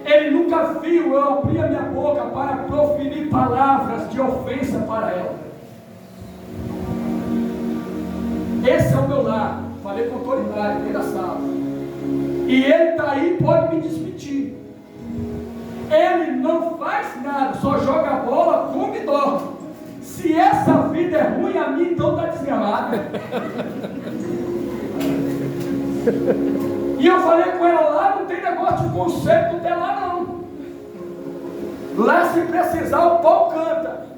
Ele nunca viu eu abrir a minha boca para proferir palavras de ofensa para ela. Esse é o meu lar. Falei com autoridade dentro da sala. E ele está aí, pode me desmentir. Ele não faz nada, só joga bola, come e dorme. Se essa vida é ruim, a minha então está desgramada. E eu falei com ela lá, não tem negócio de conceito, não tem lá não. Lá se precisar o pau canta.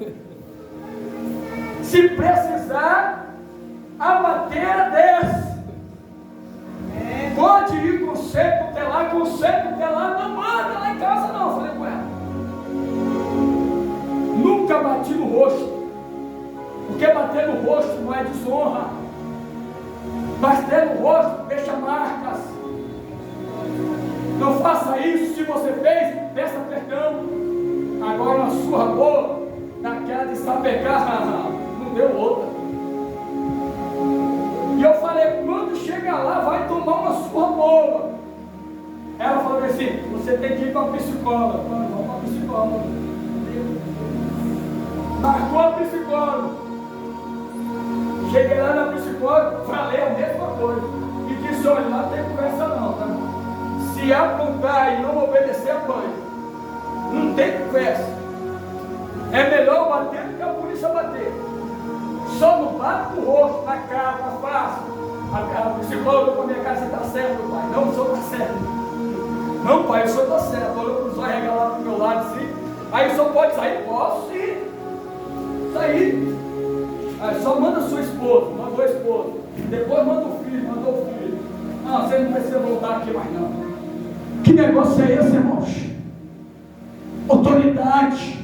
Se precisar, a madeira desce. Pode ir conceito telar, não manda lá em casa não, falei com ela. Nunca bati no rosto, porque bater no rosto não é desonra. Bater no rosto deixa marcas. Não faça isso, se você fez, peça perdão. Agora uma surra boa, daquela de sapecar, não deu outra. E eu falei, quando chegar lá, vai tomar uma surra boa. Ela falou assim, você tem que ir para a psicóloga. Eu falei, vamos para a psicóloga. Marcou a psicóloga. Cheguei lá na psicóloga, falei a mesma coisa. E disse, olha, não tem conversa não, tá? Se apontar e não obedecer, apanha. Não tem conversa. É melhor bater do que a polícia bater. Só não bate no rosto, na cara, na face. A psicóloga com a minha cara, você está certo, pai? Não, o senhor está certo. Não, pai, o senhor está certo. Olha para os olhos regalados do meu lado assim. Aí o senhor pode sair? Posso sim. Sair. Aí só manda sua esposa, mandou a esposa. Depois manda o filho, mandou o filho. Não, você não precisa voltar aqui mais não. Que negócio é esse, irmãos? Autoridade.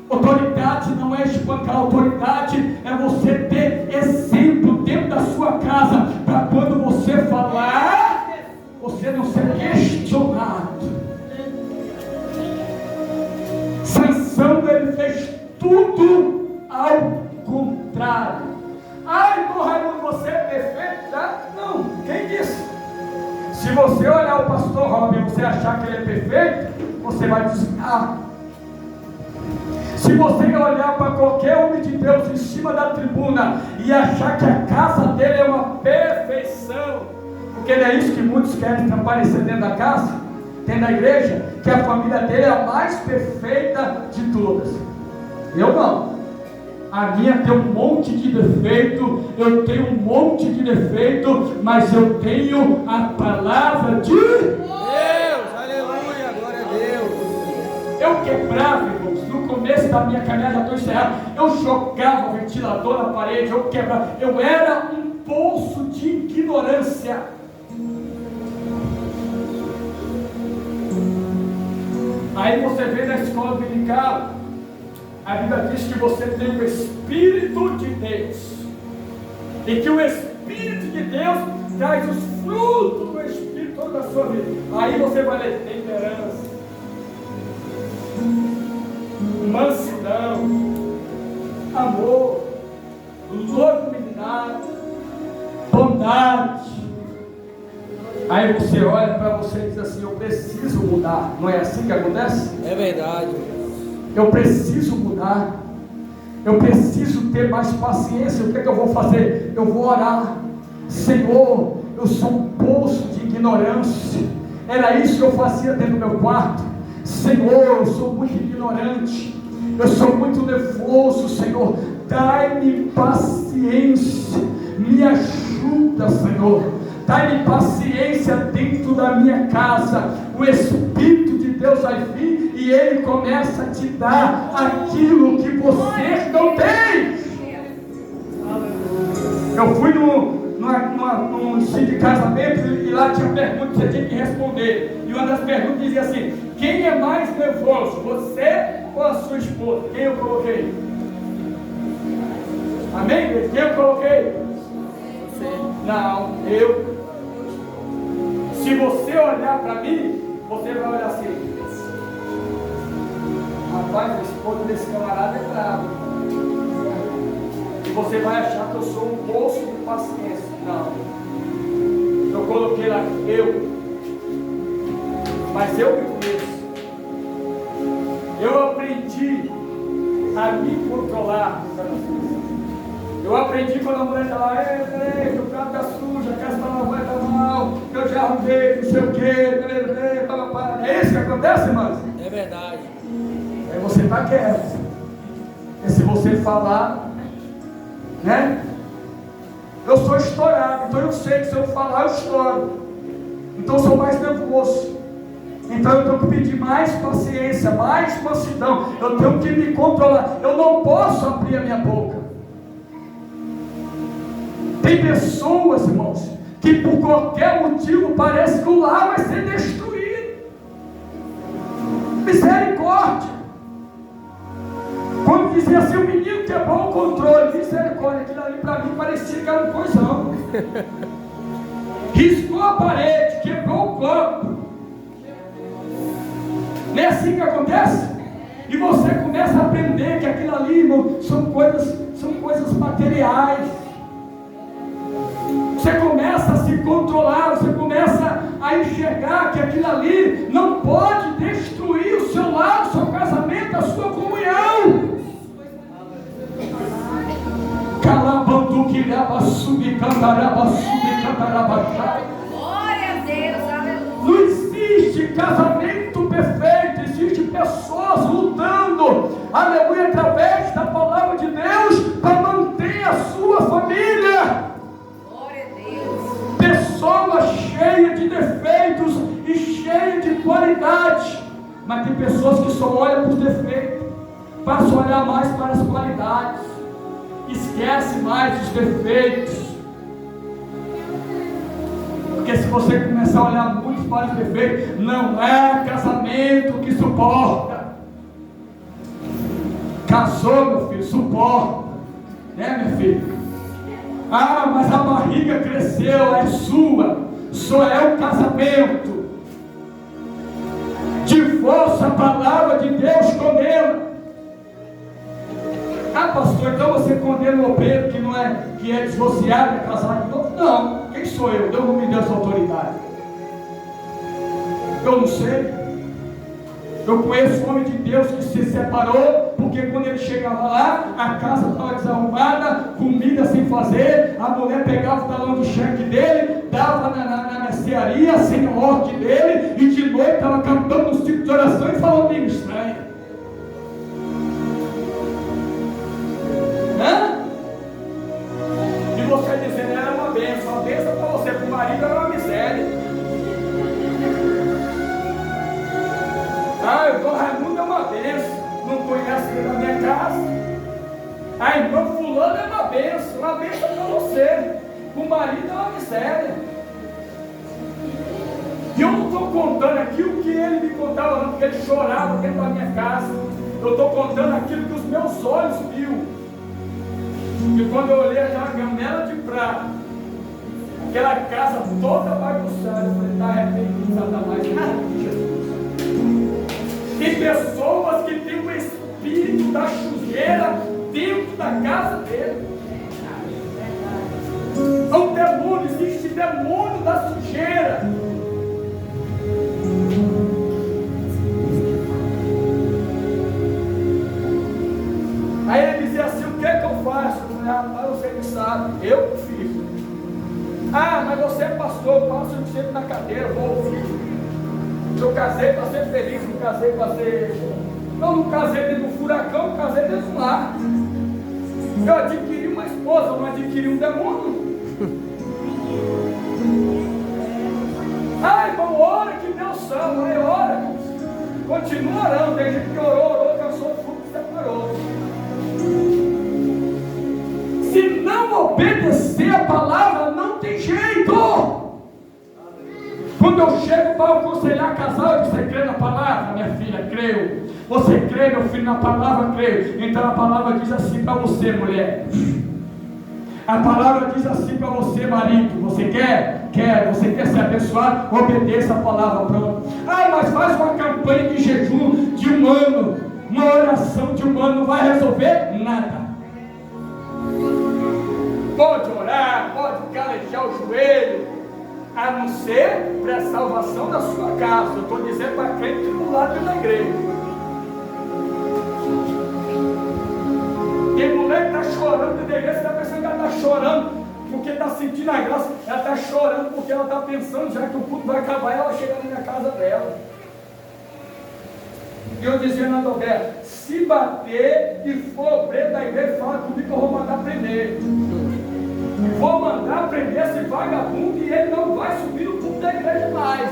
Autoridade não é espancar, autoridade é você ter exemplo dentro da sua casa, para quando você falar, você não ser questionado. Sansão, ele fez tudo ao contrário. Ai, irmão Raimundo, você é perfeito, tá? Não, quem disse? Se você olhar o pastor Robin e você achar que ele é perfeito, você vai desviar. Se você olhar para qualquer homem de Deus em cima da tribuna e achar que a casa dele é uma perfeição, porque não é isso que muitos querem aparecer dentro da casa, dentro da igreja, que a família dele é a mais perfeita de todas. Eu não. A minha tem um monte de defeito, eu tenho um monte de defeito, mas eu tenho a palavra de Deus. Aleluia, glória a Deus. Eu quebrava, irmãos, no começo da minha caminhada, já estou encerrado, eu jogava o ventilador na parede, eu quebrava, eu era um poço de ignorância. Aí você vê na escola dominical, a Bíblia diz que você tem o Espírito de Deus, e que o Espírito de Deus traz os frutos do Espírito, todas na sua vida. Aí você vai ler temperança, mansidão, amor, longanimidade, bondade. Aí você olha para você e diz assim: eu preciso mudar. Não é assim que acontece? É verdade. Eu preciso mudar. Eu preciso ter mais paciência. O que é que eu vou fazer? Eu vou orar. Senhor, eu sou um poço de ignorância. Era isso que eu fazia dentro do meu quarto. Senhor, eu sou muito ignorante. Eu sou muito nervoso, Senhor. Dai-me paciência. Me ajuda, Senhor. Dai-me paciência dentro da minha casa. O Espírito de Deus vai vir e Ele começa a te dar aquilo que você não tem. Eu fui num sítio de casamento e lá tinha pergunta que você tinha que responder. E uma das perguntas dizia assim: quem é mais nervoso, você ou a sua esposa? Quem eu coloquei? Amém? Quem eu coloquei? Não, eu. Se você olhar para mim, você vai olhar assim: rapaz, a esposa desse camarada é bravo. E você vai achar que eu sou um poço de paciência. Não. Eu coloquei lá, eu. Mas eu me conheço. Eu aprendi a me controlar. Eu aprendi quando a mulher está lá: ei, o prato está sujo, a casa está lavada, está mal, eu já arrumei, não sei o quê. É isso que acontece, irmãos? É verdade. Aí você está quieto. E se você falar, né? Eu sou estourado, então eu sei que se eu falar eu estouro. Então eu sou mais nervoso. Então eu tenho que pedir mais paciência, mais mansidão. Eu tenho que me controlar. Eu não posso abrir a minha boca. Tem pessoas, irmãos, que por qualquer motivo parece que o lar vai ser destruído. Misericórdia. Quando dizia assim: o menino quebrou o controle, misericórdia, aquilo ali para mim parecia que era um coisão. Riscou a parede, quebrou o copo. Não é assim que acontece? E você começa a aprender que aquilo ali, irmão, são coisas materiais. Você começa a se controlar, você começa a enxergar que aquilo ali não pode destruir o seu lar, o seu casamento, a sua comunhão. Glória a Deus, aleluia. Não existe casamento perfeito, existe pessoas lutando, aleluia, através da palavra de Deus para manter a sua família. Pessoa cheia de defeitos e cheia de qualidade, mas tem pessoas que só olham para os defeitos, passam a olhar mais para as qualidades, esquece mais os defeitos. Porque se você começar a olhar muito para os defeitos, não é casamento que suporta. Casou, meu filho, suporta, né, minha filha? Ah, mas a barriga cresceu, é sua, só é um casamento. Divórcio, a palavra de Deus condena. Ah, pastor, então você condena o obreiro que é divorciado, é casado de novo? Não, quem sou eu? Deus não me deu essa autoridade. Eu não sei. Eu conheço um homem de Deus que se separou, porque quando ele chegava lá, a casa estava desarrumada, comida sem fazer, a mulher pegava o talão do cheque dele, dava na mercearia, sem a ordem dele, e de noite estava cantando no ciclo de oração e falando língua estranha. Hã? E você dizendo: era uma bênção para você, para o marido era uma miséria. Ah, o irmão Raimundo é uma bênção, não conhece ele na minha casa. Ah, irmão fulano é uma bênção para você, o marido é uma miséria. E eu não estou contando aqui o que ele me contava, não, porque ele chorava dentro da minha casa. Eu estou contando aquilo que os meus olhos viram. E quando eu olhei aquela gamela de prata, aquela casa toda bagunçada. Eu falei, está arrependido, Satanás, em nome de Jesus. Tem pessoas que têm o espírito da sujeira dentro da casa dele. O demônio, existe demônio da sujeira. Aí ele dizia assim, o que é que eu faço? Eu falei, rapaz, você que sabe, eu que fiz. Ah, mas você é pastor, passa o sempre na cadeira, vou ouvir. Eu casei para ser feliz, não casei para ser... Eu não casei dentro do furacão, eu casei dentro do mar. Eu adquiri uma esposa, não adquiri um demônio. Ah, irmão, ora que Deus salva, aí ora. Continua orando, tem gente que orou, cansou o fruto e separou. Se não obedecer a palavra, não tem jeito. Quando eu chego para aconselhar casal, eu disse, você crê na palavra? Minha filha, creio. Você crê, meu filho, na palavra? Creio. Então a palavra diz assim para você, mulher. A palavra diz assim para você, marido. Você quer? Quer. Você quer ser abençoado? Obedeça a palavra. Pronto. Ah, mas faz uma campanha de jejum de um ano. Uma oração de um ano não vai resolver nada. Pode orar, pode calejar o joelho, a não ser para a salvação da sua casa. Eu estou dizendo para crente do lado da igreja. Tem mulher que está chorando dentro da igreja, você está pensando que ela está chorando porque está sentindo a graça. Ela está chorando porque ela está pensando já que o culto vai acabar e ela chega na minha casa dela. E eu dizia na Adalberto, se bater e for preso da igreja, fala comigo que eu vou mandar prender. Vou mandar prender esse vagabundo e ele não vai subir no culto da igreja mais.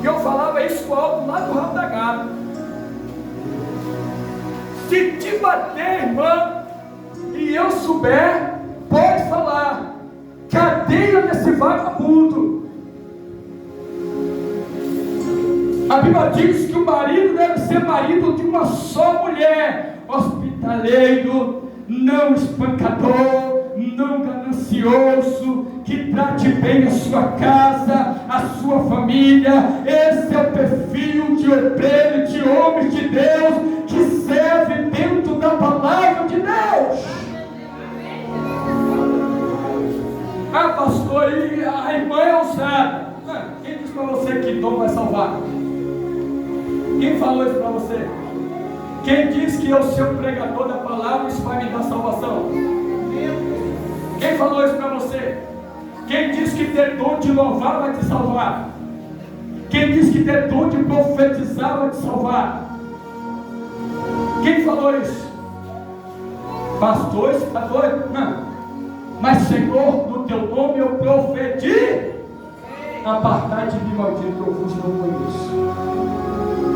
E eu falava isso alto lá do rabo da gata. Se te bater, irmã, e eu souber, pode falar. Cadeia desse vagabundo. A Bíblia diz que o marido deve ser marido de uma só mulher, hospitaleiro, não espancador, não ganancioso, que trate bem a sua casa, a sua família. Esse é o perfil de obreiro, de homem de Deus, que serve dentro da palavra de Deus. Ah, pastor, e a irmã é ousada. Quem disse para você que dom vai salvar? Quem falou isso para você? Quem diz que eu sou o pregador da palavra, isso vai me dar salvação? Quem falou isso para você? Quem diz que ter dom de louvar vai te salvar? Quem diz que ter dom de profetizar vai te salvar? Quem falou isso? Pastor, você está doido? Não. Mas Senhor, no teu nome eu profetizo. Apartai de mim, maldito, que eu vos não conheço.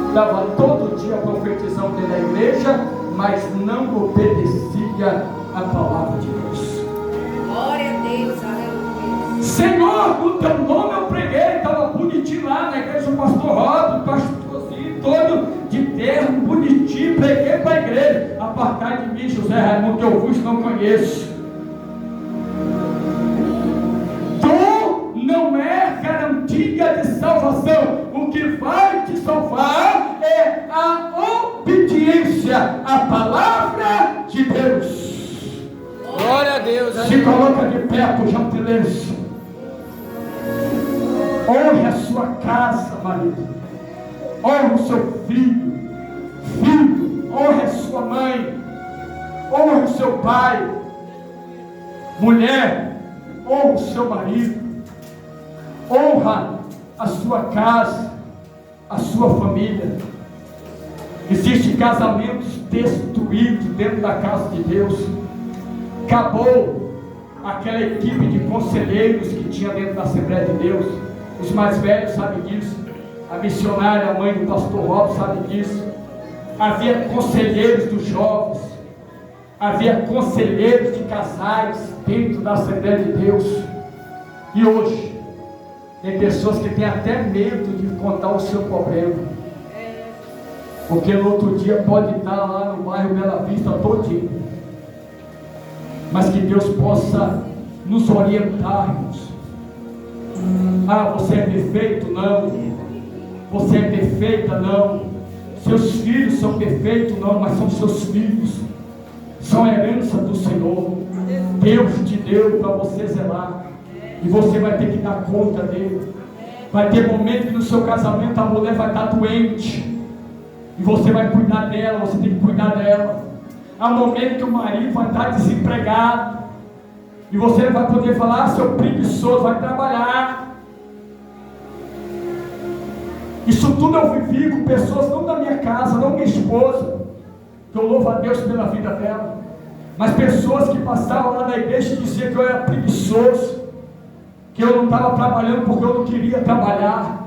Estava todo dia profetizando dentro da igreja, mas não obedecia a palavra de Deus. Glória a Deus, aleluia. Senhor, no teu nome eu preguei, estava bonitinho lá na igreja, o pastor Rob, o pastorzinho todo de terno, bonitinho, preguei para a igreja. Apartai de mim, José Raimundo, que eu vos não conheço. Não é garantia de salvação. O que vai te salvar é a obediência à palavra de Deus. Glória a Deus. Se coloca de pé, por gentileza. Honre a sua casa, marido. Honre o seu filho. Filho, honre a sua mãe. Honre o seu pai. Mulher, honre o seu marido. Honra a sua casa, a sua família. Existem casamentos destruídos dentro da casa de Deus. Acabou aquela equipe de conselheiros que tinha dentro da Assembleia de Deus. Os mais velhos sabem disso. A missionária, a mãe do pastor Rob, sabe disso. Havia conselheiros dos jovens. Havia conselheiros de casais dentro da Assembleia de Deus. E hoje tem pessoas que têm até medo de contar o seu problema, porque no outro dia pode estar lá no bairro Bela Vista todinho. Mas que Deus possa nos orientarmos. Ah, você é perfeito? Não. Você é perfeita? Não. Seus filhos são perfeitos? Não, mas são seus filhos. São herança do Senhor. Deus te deu para você zelar. E você vai ter que dar conta dele. Vai ter momento que no seu casamento a mulher vai estar doente. E você vai cuidar dela, você tem que cuidar dela. Há momento que o marido vai estar desempregado. E você vai poder falar, seu preguiçoso, vai trabalhar. Isso tudo eu vivi com pessoas, não da minha casa, não minha esposa, que eu louvo a Deus pela vida dela, mas pessoas que passavam lá na igreja e diziam que eu era preguiçoso, que eu não estava trabalhando porque eu não queria trabalhar.